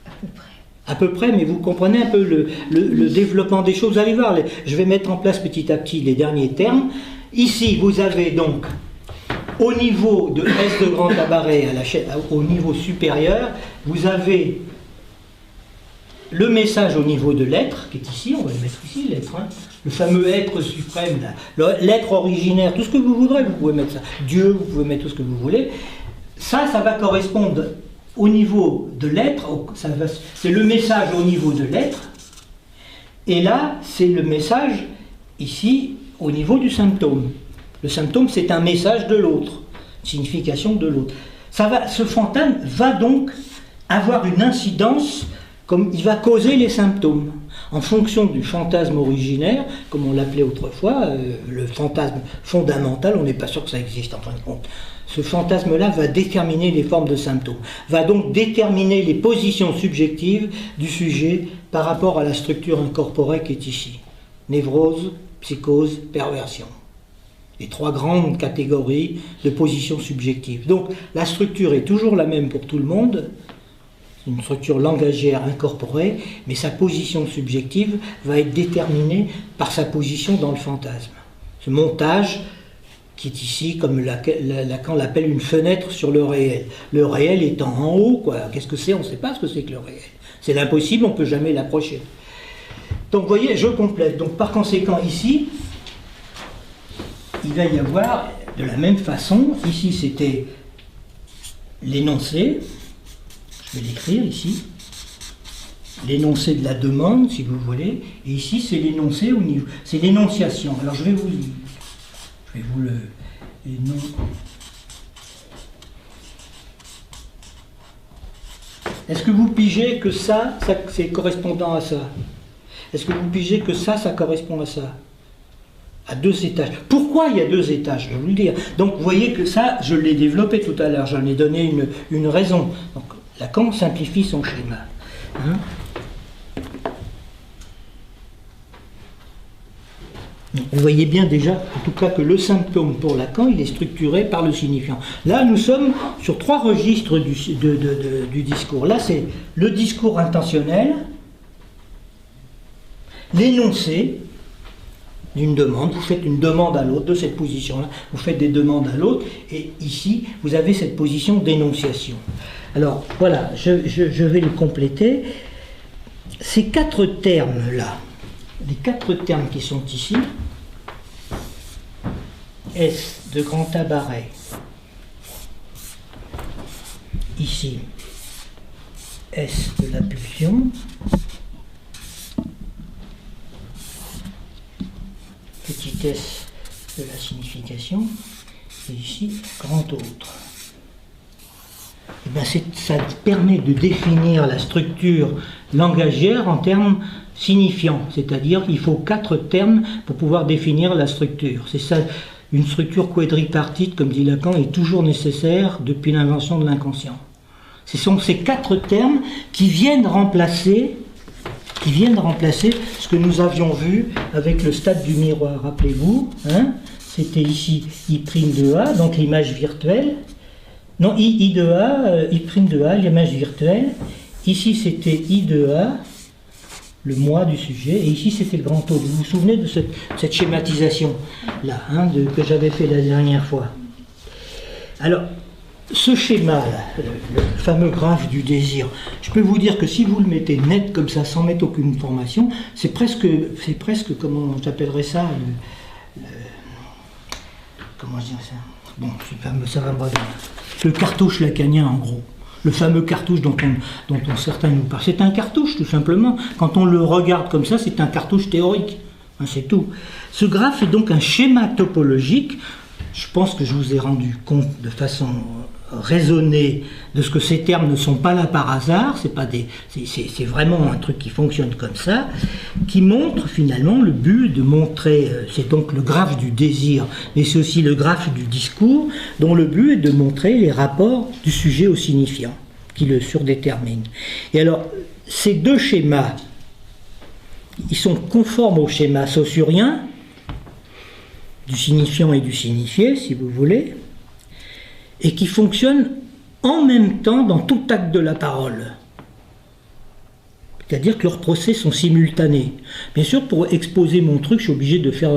À peu près. À peu près, mais vous comprenez un peu le développement des choses. Vous allez voir, je vais mettre en place petit à petit les derniers termes. Ici, vous avez donc, au niveau de S de grand cabaret, au niveau supérieur, vous avez le message au niveau de l'être, qui est ici, on va le mettre ici, l'être, hein, le fameux être suprême, l'être originaire, tout ce que vous voudrez, vous pouvez mettre ça. Dieu, vous pouvez mettre tout ce que vous voulez. Ça va correspondre au niveau de l'être, c'est le message au niveau de l'être, et là, c'est le message, ici, au niveau du symptôme. Le symptôme, c'est un message de l'autre, signification de l'autre. Ce fantasme va donc avoir une incidence, comme il va causer les symptômes. En fonction du fantasme originaire, comme on l'appelait autrefois, le fantasme fondamental, on n'est pas sûr que ça existe en fin de compte. Ce fantasme-là va déterminer les formes de symptômes, va donc déterminer les positions subjectives du sujet par rapport à la structure incorporée qui est ici. Névrose, psychose, perversion. Les trois grandes catégories de positions subjectives. Donc la structure est toujours la même pour tout le monde, une structure langagière incorporée, mais sa position subjective va être déterminée par sa position dans le fantasme. Ce montage qui est ici, comme Lacan l'appelle, une fenêtre sur le réel. Le réel étant en haut, quoi. Qu'est-ce que c'est? On ne sait pas ce que c'est que le réel. C'est l'impossible, on ne peut jamais l'approcher. Donc vous voyez, je complète. Donc par conséquent, ici, il va y avoir, de la même façon, ici c'était l'énoncé, je vais l'écrire ici, l'énoncé de la demande, si vous voulez, et ici c'est l'énoncé au niveau, c'est l'énonciation. Alors je vais vous le... Est-ce que vous pigez que ça c'est correspondant à ça? Est-ce que vous pigez que ça correspond à ça? À 2 étages. Pourquoi il y a 2 étages? Je vais vous le dire. Donc vous voyez que ça, je l'ai développé tout à l'heure, j'en ai donné une raison. Donc Lacan simplifie son schéma. Hein? Vous voyez bien déjà, en tout cas, que le symptôme pour Lacan, il est structuré par le signifiant. Là, nous sommes sur 3 registres du discours. Là, c'est le discours intentionnel, l'énoncé d'une demande, vous faites une demande à l'autre, de cette position-là, vous faites des demandes à l'autre, et ici, vous avez cette position d'énonciation. Alors, voilà, je vais le compléter. Ces 4 termes-là, les 4 termes qui sont ici, S de grand cabaret, ici, S de la pulsion, petit s de la signification, et ici, grand autre. Et bien ça permet de définir la structure langagière en termes signifiant, c'est-à-dire qu'il faut 4 termes pour pouvoir définir la structure. C'est ça, une structure quadripartite, comme dit Lacan, est toujours nécessaire depuis l'invention de l'inconscient. Ce sont ces 4 termes qui viennent remplacer ce que nous avions vu avec le stade du miroir. Rappelez-vous, hein, c'était ici I' de A, donc l'image virtuelle. Non, I de A, I' de A, l'image virtuelle. Ici, c'était I de A, le moi du sujet, et ici, c'était le grand O. Vous vous souvenez de cette schématisation-là, hein, que j'avais fait la dernière fois. Alors, ce schéma-là, le fameux graphe du désir, je peux vous dire que si vous le mettez net comme ça, sans mettre aucune formation, c'est presque, comment j'appellerais ça, comment dire ça? Bon, ça va me revenir. Le cartouche lacanien, en gros. Le fameux cartouche dont certains nous parlent. C'est un cartouche, tout simplement. Quand on le regarde comme ça, c'est un cartouche théorique. Hein, c'est tout. Ce graphe est donc un schéma topologique. Je pense que je vous ai rendu compte de façon raisonnée de ce que ces termes ne sont pas là par hasard. C'est vraiment un truc qui fonctionne comme ça, qui montre finalement le but de montrer, c'est donc le graphe du désir, mais c'est aussi le graphe du discours, dont le but est de montrer les rapports du sujet au signifiant, qui le surdéterminent. Et alors, ces deux schémas, ils sont conformes au schéma saussurien, du signifiant et du signifié, si vous voulez, et qui fonctionnent en même temps dans tout acte de la parole. C'est-à-dire que leurs procès sont simultanés. Bien sûr, pour exposer mon truc, je suis obligé de faire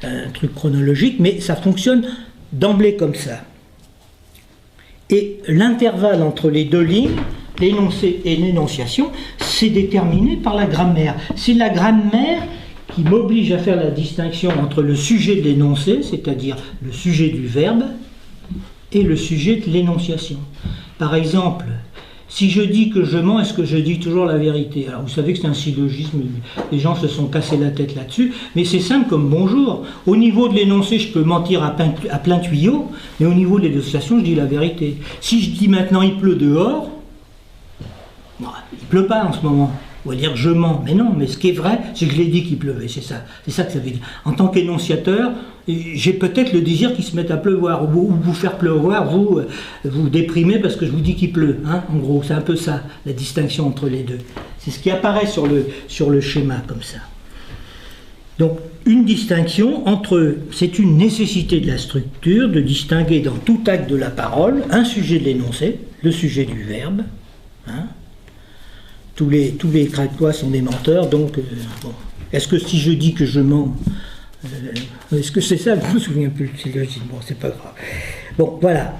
un truc chronologique, mais ça fonctionne d'emblée comme ça. Et l'intervalle entre les deux lignes, l'énoncé et l'énonciation, c'est déterminé par la grammaire. C'est la grammaire qui m'oblige à faire la distinction entre le sujet de l'énoncé, c'est-à-dire le sujet du verbe, et le sujet de l'énonciation. Par exemple, si je dis que je mens, est-ce que je dis toujours la vérité? Alors vous savez que c'est un syllogisme, les gens se sont cassés la tête là-dessus, mais c'est simple comme bonjour. Au niveau de l'énoncé, je peux mentir à plein tuyau, mais au niveau de l'énonciation, je dis la vérité. Si je dis maintenant il pleut dehors, non, il pleut pas en ce moment. On va dire je mens, mais non, mais ce qui est vrai, c'est que je l'ai dit qu'il pleuvait, c'est ça que ça veut dire. En tant qu'énonciateur, j'ai peut-être le désir qu'il se mette à pleuvoir, ou vous faire pleuvoir, vous déprimer parce que je vous dis qu'il pleut, hein, en gros, c'est un peu ça, la distinction entre les deux. C'est ce qui apparaît sur le schéma, comme ça. Donc, une distinction entre, c'est une nécessité de la structure de distinguer dans tout acte de la parole un sujet de l'énoncé, le sujet du verbe, hein. Tous les craquois sont des menteurs, donc bon. Est-ce que si je dis que je mens, est-ce que c'est ça? Je ne me souviens plus, c'est logique, bon, c'est pas grave. Bon, voilà.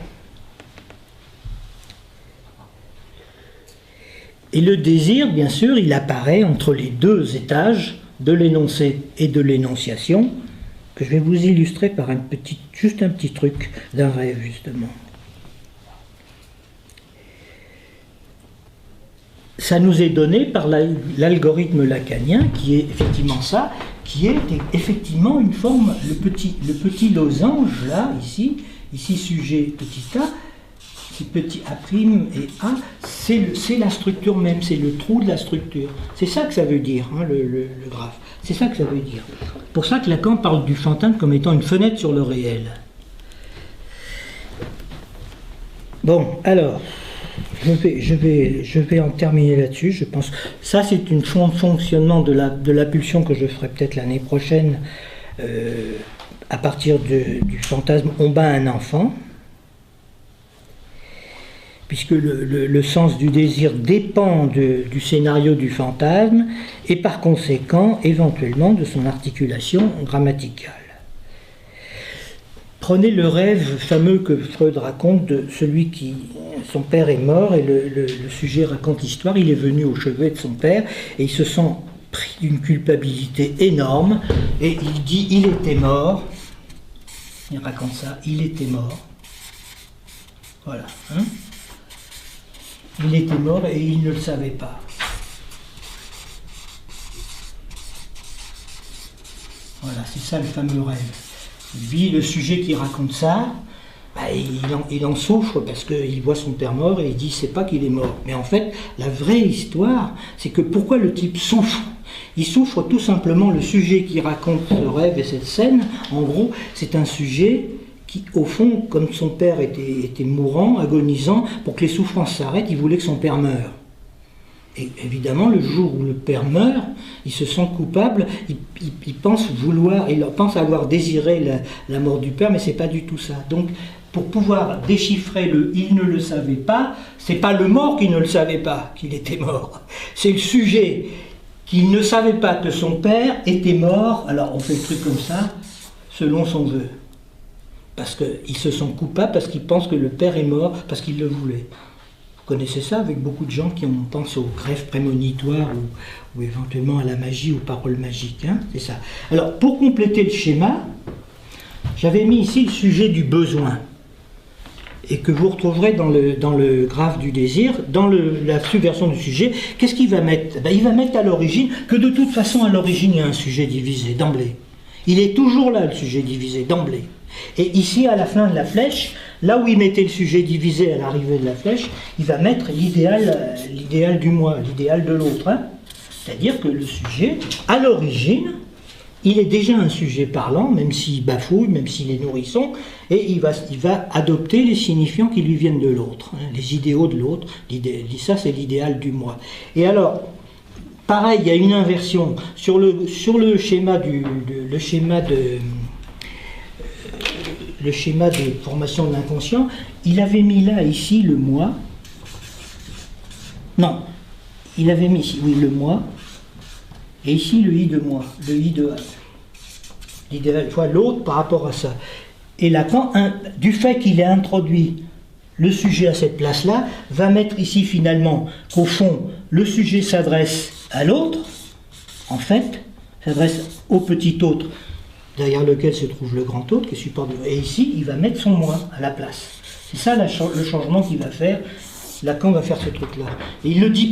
Et le désir, bien sûr, il apparaît entre les deux étages de l'énoncé et de l'énonciation, que je vais vous illustrer par juste un petit truc d'un rêve, justement. Ça nous est donné par l'algorithme lacanien, qui est effectivement ça, qui est effectivement une forme, le petit losange, là, ici sujet petit a, qui petit a' et a, c'est la structure même, c'est le trou de la structure. C'est ça que ça veut dire, hein, le graphe. C'est ça que ça veut dire. Pour ça que Lacan parle du fantasme comme étant une fenêtre sur le réel. Bon, alors... Je vais en terminer là-dessus, je pense. Ça, c'est une fonctionnement de la pulsion que je ferai peut-être l'année prochaine à partir du fantasme « on bat un enfant », puisque le sens du désir dépend du scénario du fantasme et par conséquent, éventuellement, de son articulation grammaticale. Prenez le rêve fameux que Freud raconte de celui qui, son père est mort et le sujet raconte l'histoire, il est venu au chevet de son père et il se sent pris d'une culpabilité énorme et il dit il était mort, il raconte ça, il était mort, voilà, hein? Il était mort et il ne le savait pas. Voilà, c'est ça le fameux rêve. Lui, le sujet qui raconte ça, bah, il en souffre parce qu'il voit son père mort et il dit c'est pas qu'il est mort. Mais en fait, la vraie histoire, c'est que pourquoi le type s'en fout? Il souffre tout simplement, le sujet qui raconte ce rêve et cette scène, en gros, c'est un sujet qui, au fond, comme son père était mourant, agonisant, pour que les souffrances s'arrêtent, il voulait que son père meure. Et évidemment, le jour où le père meurt, il se sent coupable, il pense avoir désiré la mort du père, mais c'est pas du tout ça. Donc, pour pouvoir déchiffrer le « il ne le savait pas », c'est pas le mort qui ne le savait pas qu'il était mort. C'est le sujet qui ne savait pas que son père était mort. Alors, on fait le truc comme ça, selon son vœu. Parce qu'ils se sentent coupables, parce qu'ils pensent que le père est mort, parce qu'il le voulait. Vous connaissez ça avec beaucoup de gens qui pensent aux greffes prémonitoires ou éventuellement à la magie, aux paroles magiques. Hein, c'est ça. Alors, pour compléter le schéma, j'avais mis ici le sujet du besoin, et que vous retrouverez dans le graphe du désir, dans la subversion du sujet. Qu'est-ce qu'il va mettre? Il va mettre à l'origine que de toute façon, à l'origine, il y a un sujet divisé, d'emblée. Il est toujours là, le sujet divisé, d'emblée. Et ici, à la fin de la flèche, là où il mettait le sujet divisé à l'arrivée de la flèche, il va mettre l'idéal du moi, l'idéal de l'autre. Hein. C'est-à-dire que le sujet, à l'origine, il est déjà un sujet parlant, même s'il bafouille, même s'il est nourrisson, et il va adopter les signifiants qui lui viennent de l'autre, hein, les idéaux de l'autre. Ça, c'est l'idéal du moi. Et alors, pareil, il y a une inversion. Sur le schéma de formation de l'inconscient, il avait mis là, ici, le moi. Non, il avait mis ici, oui, le moi. Et ici, le i de moi, le i de l'idéal, l'autre par rapport à ça. Et Lacan, du fait qu'il ait introduit le sujet à cette place-là, va mettre ici finalement qu'au fond, le sujet s'adresse à l'autre, en fait, s'adresse au petit autre, derrière lequel se trouve le grand autre, qui est support de... Et ici, il va mettre son moi à la place. C'est ça le changement qu'il va faire. Lacan va faire ce truc-là. Et il ne le dit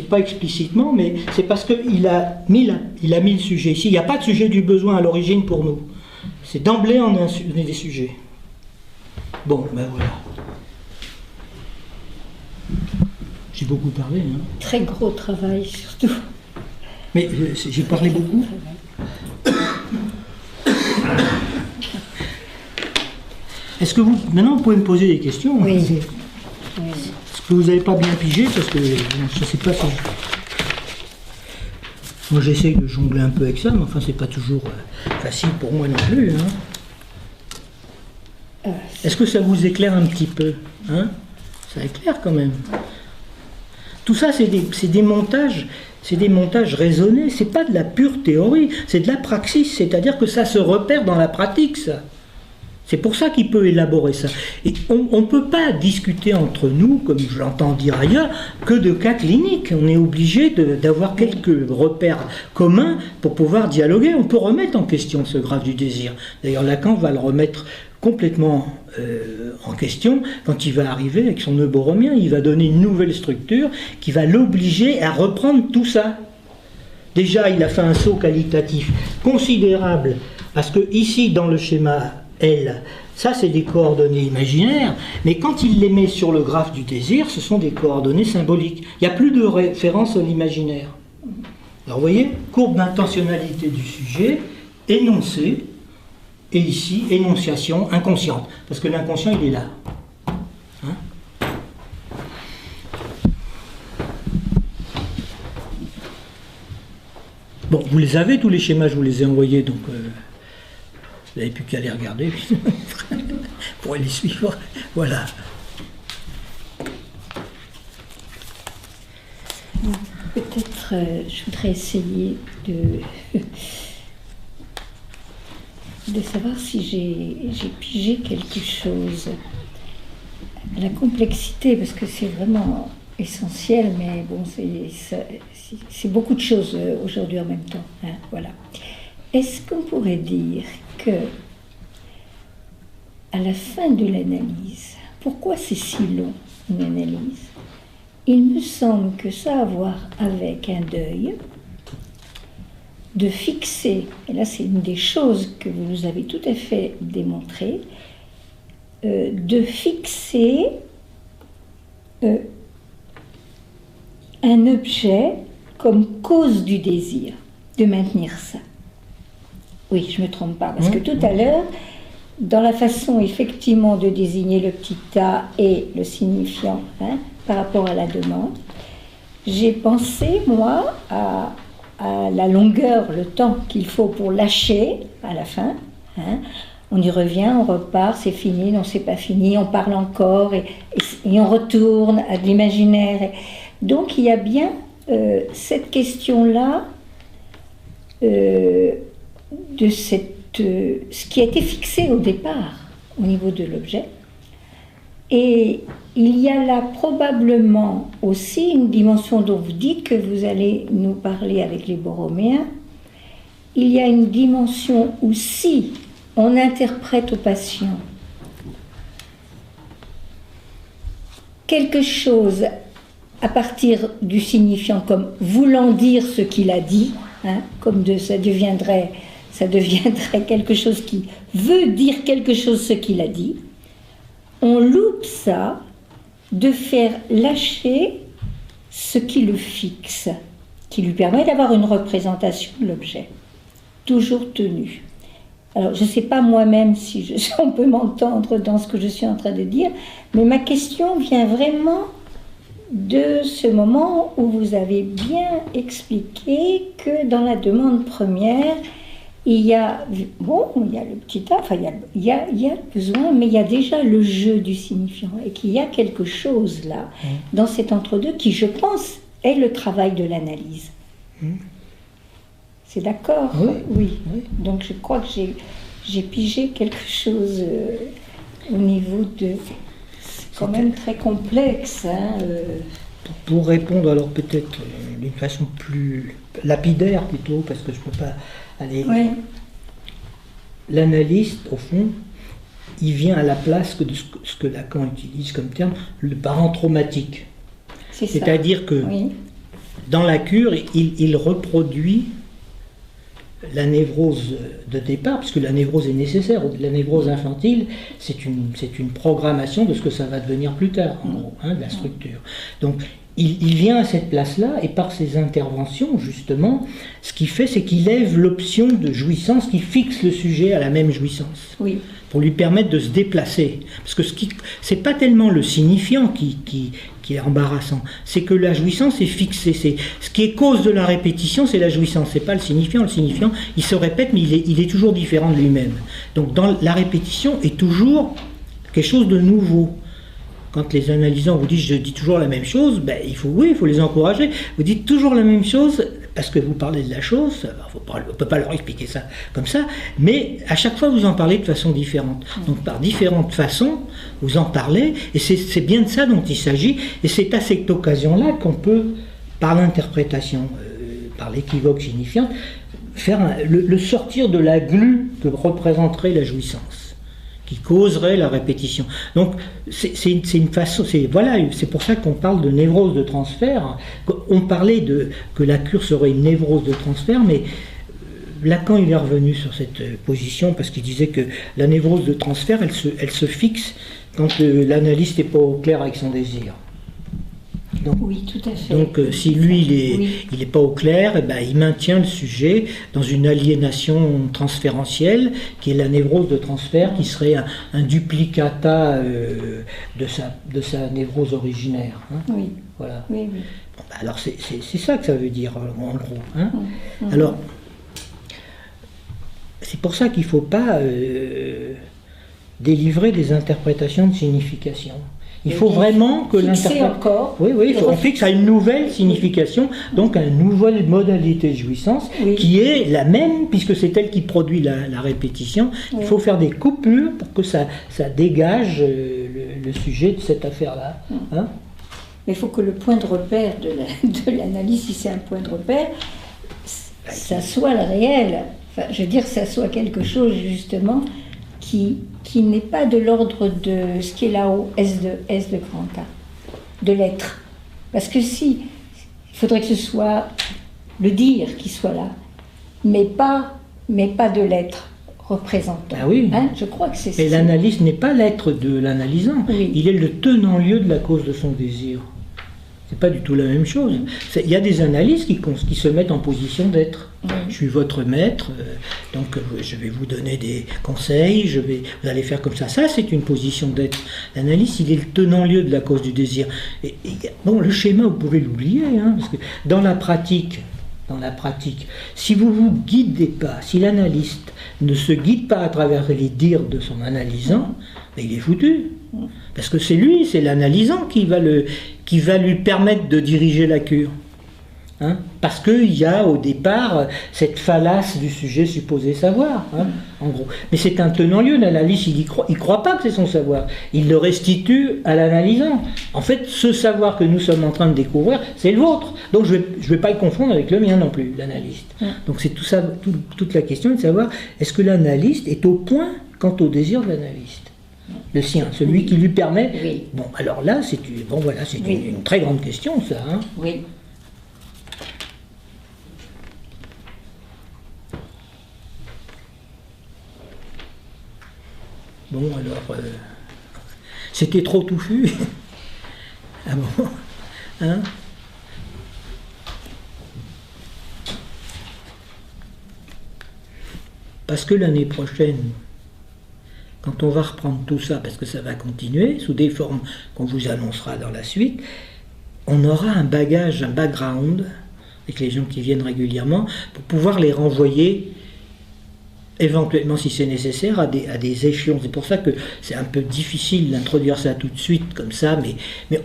pas explicitement, mais c'est parce qu'il a mis le sujet ici. Il n'y a pas de sujet du besoin à l'origine pour nous. C'est d'emblée on est des sujets. Bon, ben voilà. J'ai beaucoup parlé. Hein. Très gros travail, surtout. Mais j'ai parlé beaucoup. Est-ce que maintenant, vous pouvez me poser des questions? Oui. Est-ce que vous n'avez pas bien pigé? Parce que je ne sais pas si... Moi, j'essaye de jongler un peu avec ça, mais enfin, c'est pas toujours facile pour moi non plus. Hein. Est-ce que ça vous éclaire un petit peu, hein? Ça éclaire quand même. Tout ça, c'est des montages raisonnés. C'est pas de la pure théorie, c'est de la praxis. C'est-à-dire que ça se repère dans la pratique, ça. C'est pour ça qu'il peut élaborer ça. Et on ne peut pas discuter entre nous, comme je l'entends dire ailleurs, que de cas cliniques. On est obligé d'avoir quelques repères communs pour pouvoir dialoguer. On peut remettre en question ce graphe du désir. D'ailleurs, Lacan va le remettre complètement en question quand il va arriver avec son nœud borromien. Il va donner une nouvelle structure qui va l'obliger à reprendre tout ça. Déjà, il a fait un saut qualitatif considérable, parce que ici, dans le schéma L, ça c'est des coordonnées imaginaires, mais quand il les met sur le graphe du désir, ce sont des coordonnées symboliques. Il n'y a plus de référence à l'imaginaire. Alors vous voyez, courbe d'intentionnalité du sujet, énoncé, et ici, énonciation inconsciente, parce que l'inconscient il est là. Hein? Bon, vous les avez tous les schémas, je vous les ai envoyés, donc... Vous n'avez plus qu'à les regarder pour les suivre. Voilà. Peut-être je voudrais essayer de savoir si j'ai pigé quelque chose. La complexité, parce que c'est vraiment essentiel, mais bon, c'est beaucoup de choses aujourd'hui en même temps. Hein, voilà. Est-ce qu'on pourrait dire que, à la fin de l'analyse, pourquoi c'est si long, une analyse? Il me semble que ça a à voir avec un deuil, de fixer, et là c'est une des choses que vous nous avez tout à fait démontré, de fixer un objet comme cause du désir. de maintenir ça. Oui, je ne me trompe pas, parce que tout à l'heure, dans la façon effectivement de désigner le petit a et le signifiant par rapport à la demande, j'ai pensé, moi, à la longueur, le temps qu'il faut pour lâcher à la fin. On y revient, on repart, c'est fini, non, c'est pas fini, on parle encore et on retourne à de l'imaginaire. Donc il y a bien cette question-là de ce qui a été fixé au départ au niveau de l'objet. Et il y a là probablement aussi une dimension dont vous dites que vous allez nous parler avec les Borroméens. Il y a une dimension où si on interprète au patient quelque chose à partir du signifiant comme voulant dire ce qu'il a dit, comme ça deviendrait quelque chose qui veut dire quelque chose ce qu'il a dit, on loupe ça de faire lâcher ce qui le fixe, qui lui permet d'avoir une représentation de l'objet, toujours tenue. Alors, je ne sais pas moi-même si on peut m'entendre dans ce que je suis en train de dire, mais ma question vient vraiment de ce moment où vous avez bien expliqué que dans la demande première, il y a le petit a, enfin il y a le besoin, mais il y a déjà le jeu du signifiant et qu'il y a quelque chose là, dans cet entre-deux qui, je pense, est le travail de l'analyse. C'est d'accord ? Oui. Donc je crois que j'ai pigé quelque chose au niveau de... C'est quand même très complexe. Pour répondre alors peut-être d'une façon plus lapidaire plutôt, parce que je ne peux pas aller... Oui. L'analyste, au fond, il vient à la place de ce que Lacan utilise comme terme, le parent traumatique. C'est-à-dire que dans la cure, il reproduit la névrose de départ, puisque la névrose est nécessaire. La névrose infantile, c'est une programmation de ce que ça va devenir plus tard, en gros, de la structure. Donc, il vient à cette place-là, et par ses interventions, justement, ce qu'il fait, c'est qu'il lève l'option de jouissance, qui fixe le sujet à la même jouissance, pour lui permettre de se déplacer. Parce que c'est pas tellement le signifiant qui est embarrassant, c'est que la jouissance est fixée. Ce qui est cause de la répétition, c'est la jouissance, c'est pas le signifiant. Le signifiant, il se répète, mais il est toujours différent de lui-même. Donc la répétition est toujours quelque chose de nouveau. Quand les analysants vous disent « je dis toujours la même chose », il faut les encourager. Vous dites toujours la même chose parce que vous parlez de la chose, on ne peut pas leur expliquer ça comme ça, mais à chaque fois vous en parlez de façon différente. Donc par différentes façons, vous en parlez, et c'est bien de ça dont il s'agit, et c'est à cette occasion-là qu'on peut, par l'interprétation, par l'équivoque signifiante, faire le sortir de la glu que représenterait la jouissance, qui causerait la répétition. Donc c'est une façon, c'est pour ça qu'on parle de névrose de transfert. On parlait que la cure serait une névrose de transfert, mais Lacan il est revenu sur cette position parce qu'il disait que la névrose de transfert, elle se fixe quand l'analyste n'est pas au clair avec son désir. Donc, oui, tout à fait. Donc si lui il n'est pas au clair, il maintient le sujet dans une aliénation transférentielle qui est la névrose de transfert, qui serait un duplicata de sa névrose originaire. Oui. Voilà. Oui. Bon, alors c'est ça que ça veut dire en gros. Alors c'est pour ça qu'il ne faut pas délivrer des interprétations de signification. Il faut vraiment que l'interprétation... On fixe à une nouvelle signification, donc à une nouvelle modalité de jouissance, qui est la même, puisque c'est elle qui produit la répétition. Il faut faire des coupures pour que ça dégage le sujet de cette affaire-là. Mais il faut que le point de repère de l'analyse, si c'est un point de repère, ça soit le réel. Enfin, je veux dire, ça soit quelque chose, justement, qui n'est pas de l'ordre de ce qui est là-haut, S de grand A, de l'être. Parce que il faudrait que ce soit le dire qui soit là, mais pas de l'être représentant. Je crois que c'est ça. Mais l'analyste n'est pas l'être de l'analysant, il est le tenant-lieu de la cause de son désir. C'est pas du tout la même chose. Il y a des analystes qui se mettent en position d'être. Je suis votre maître, donc je vais vous donner des conseils, vous allez faire comme ça. Ça, c'est une position d'être. L'analyste, il est le tenant-lieu de la cause du désir. Bon, le schéma, vous pouvez l'oublier, hein, parce que dans la pratique, si vous vous guidez pas, si l'analyste ne se guide pas à travers les dires de son analysant, ben, il est foutu. Parce que c'est l'analysant qui va lui permettre de diriger la cure. Hein, parce qu'il y a au départ cette fallace du sujet supposé savoir, hein, en gros. Mais c'est un tenant-lieu, l'analyste, il croit pas que c'est son savoir. Il le restitue à l'analysant. En fait, ce savoir que nous sommes en train de découvrir, c'est le vôtre. Donc je vais pas le confondre avec le mien non plus, l'analyste. Donc c'est tout ça, toute la question de savoir, est-ce que l'analyste est au point quant au désir de l'analyste? Le sien, celui qui lui permet... Oui. Bon, alors là, c'est une très grande question, ça. Hein. Oui. Bon, alors, c'était trop touffu. Ah bon, hein? Parce que l'année prochaine, quand on va reprendre tout ça, parce que ça va continuer, sous des formes qu'on vous annoncera dans la suite, on aura un bagage, un background, avec les gens qui viennent régulièrement, pour pouvoir les renvoyer éventuellement, si c'est nécessaire, à des échelons. C'est pour ça que c'est un peu difficile d'introduire ça tout de suite comme ça, mais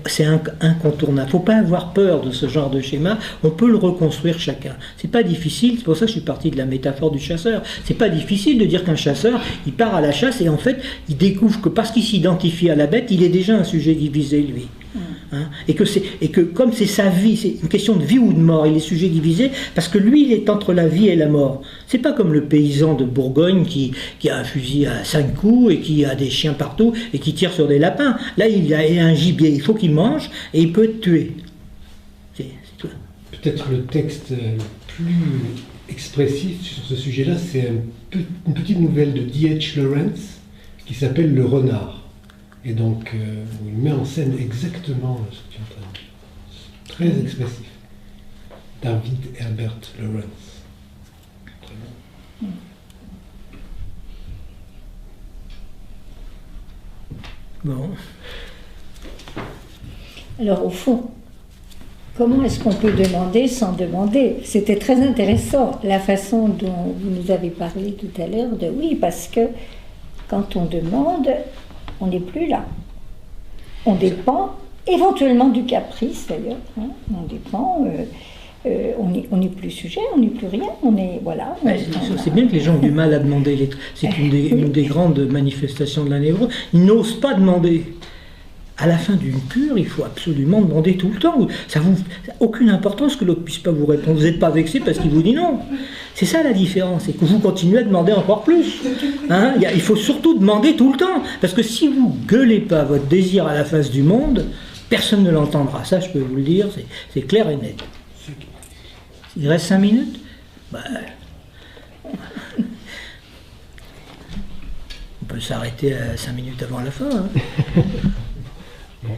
c'est incontournable. Il ne faut pas avoir peur de ce genre de schéma. On peut le reconstruire chacun. C'est pas difficile. C'est pour ça que je suis parti de la métaphore du chasseur. C'est pas difficile de dire qu'un chasseur, il part à la chasse et en fait, il découvre que parce qu'il s'identifie à la bête, il est déjà un sujet divisé, lui. Hein, et que comme c'est sa vie, c'est une question de vie ou de mort, il est sujet divisé parce que lui il est entre la vie et la mort. C'est pas comme le paysan de Bourgogne qui a un fusil à 5 coups et qui a des chiens partout et qui tire sur des lapins. Là il a un gibier, il faut qu'il mange et il peut être tué. C'est tout. Peut-être le texte plus expressif sur ce sujet-là, c'est une petite nouvelle de D.H. Lawrence qui s'appelle Le Renard. Et donc, où il met en scène exactement ce que tu es en train de dire. C'est très expressif. David Herbert Lawrence. Très bien. Bon. Alors, au fond, comment est-ce qu'on peut demander sans demander? C'était très intéressant, la façon dont vous nous avez parlé tout à l'heure de oui, parce que quand on demande, on n'est plus là. On dépend éventuellement du caprice d'ailleurs. Hein. On dépend. On n'est plus sujet, on n'est plus rien. On est voilà. C'est bien que les gens ont du mal à demander. C'est une des grandes manifestations de la névrose. Ils n'osent pas demander. À la fin d'une cure, il faut absolument demander tout le temps. Ça n'a aucune importance que l'autre ne puisse pas vous répondre. Vous n'êtes pas vexé parce qu'il vous dit non. C'est ça la différence, c'est que vous continuez à demander encore plus. Hein, il faut surtout demander tout le temps. Parce que si vous ne gueulez pas votre désir à la face du monde, personne ne l'entendra. Ça, je peux vous le dire, c'est clair et net. Il reste 5 minutes ? On peut s'arrêter à 5 minutes avant la fin. Hein. Bon.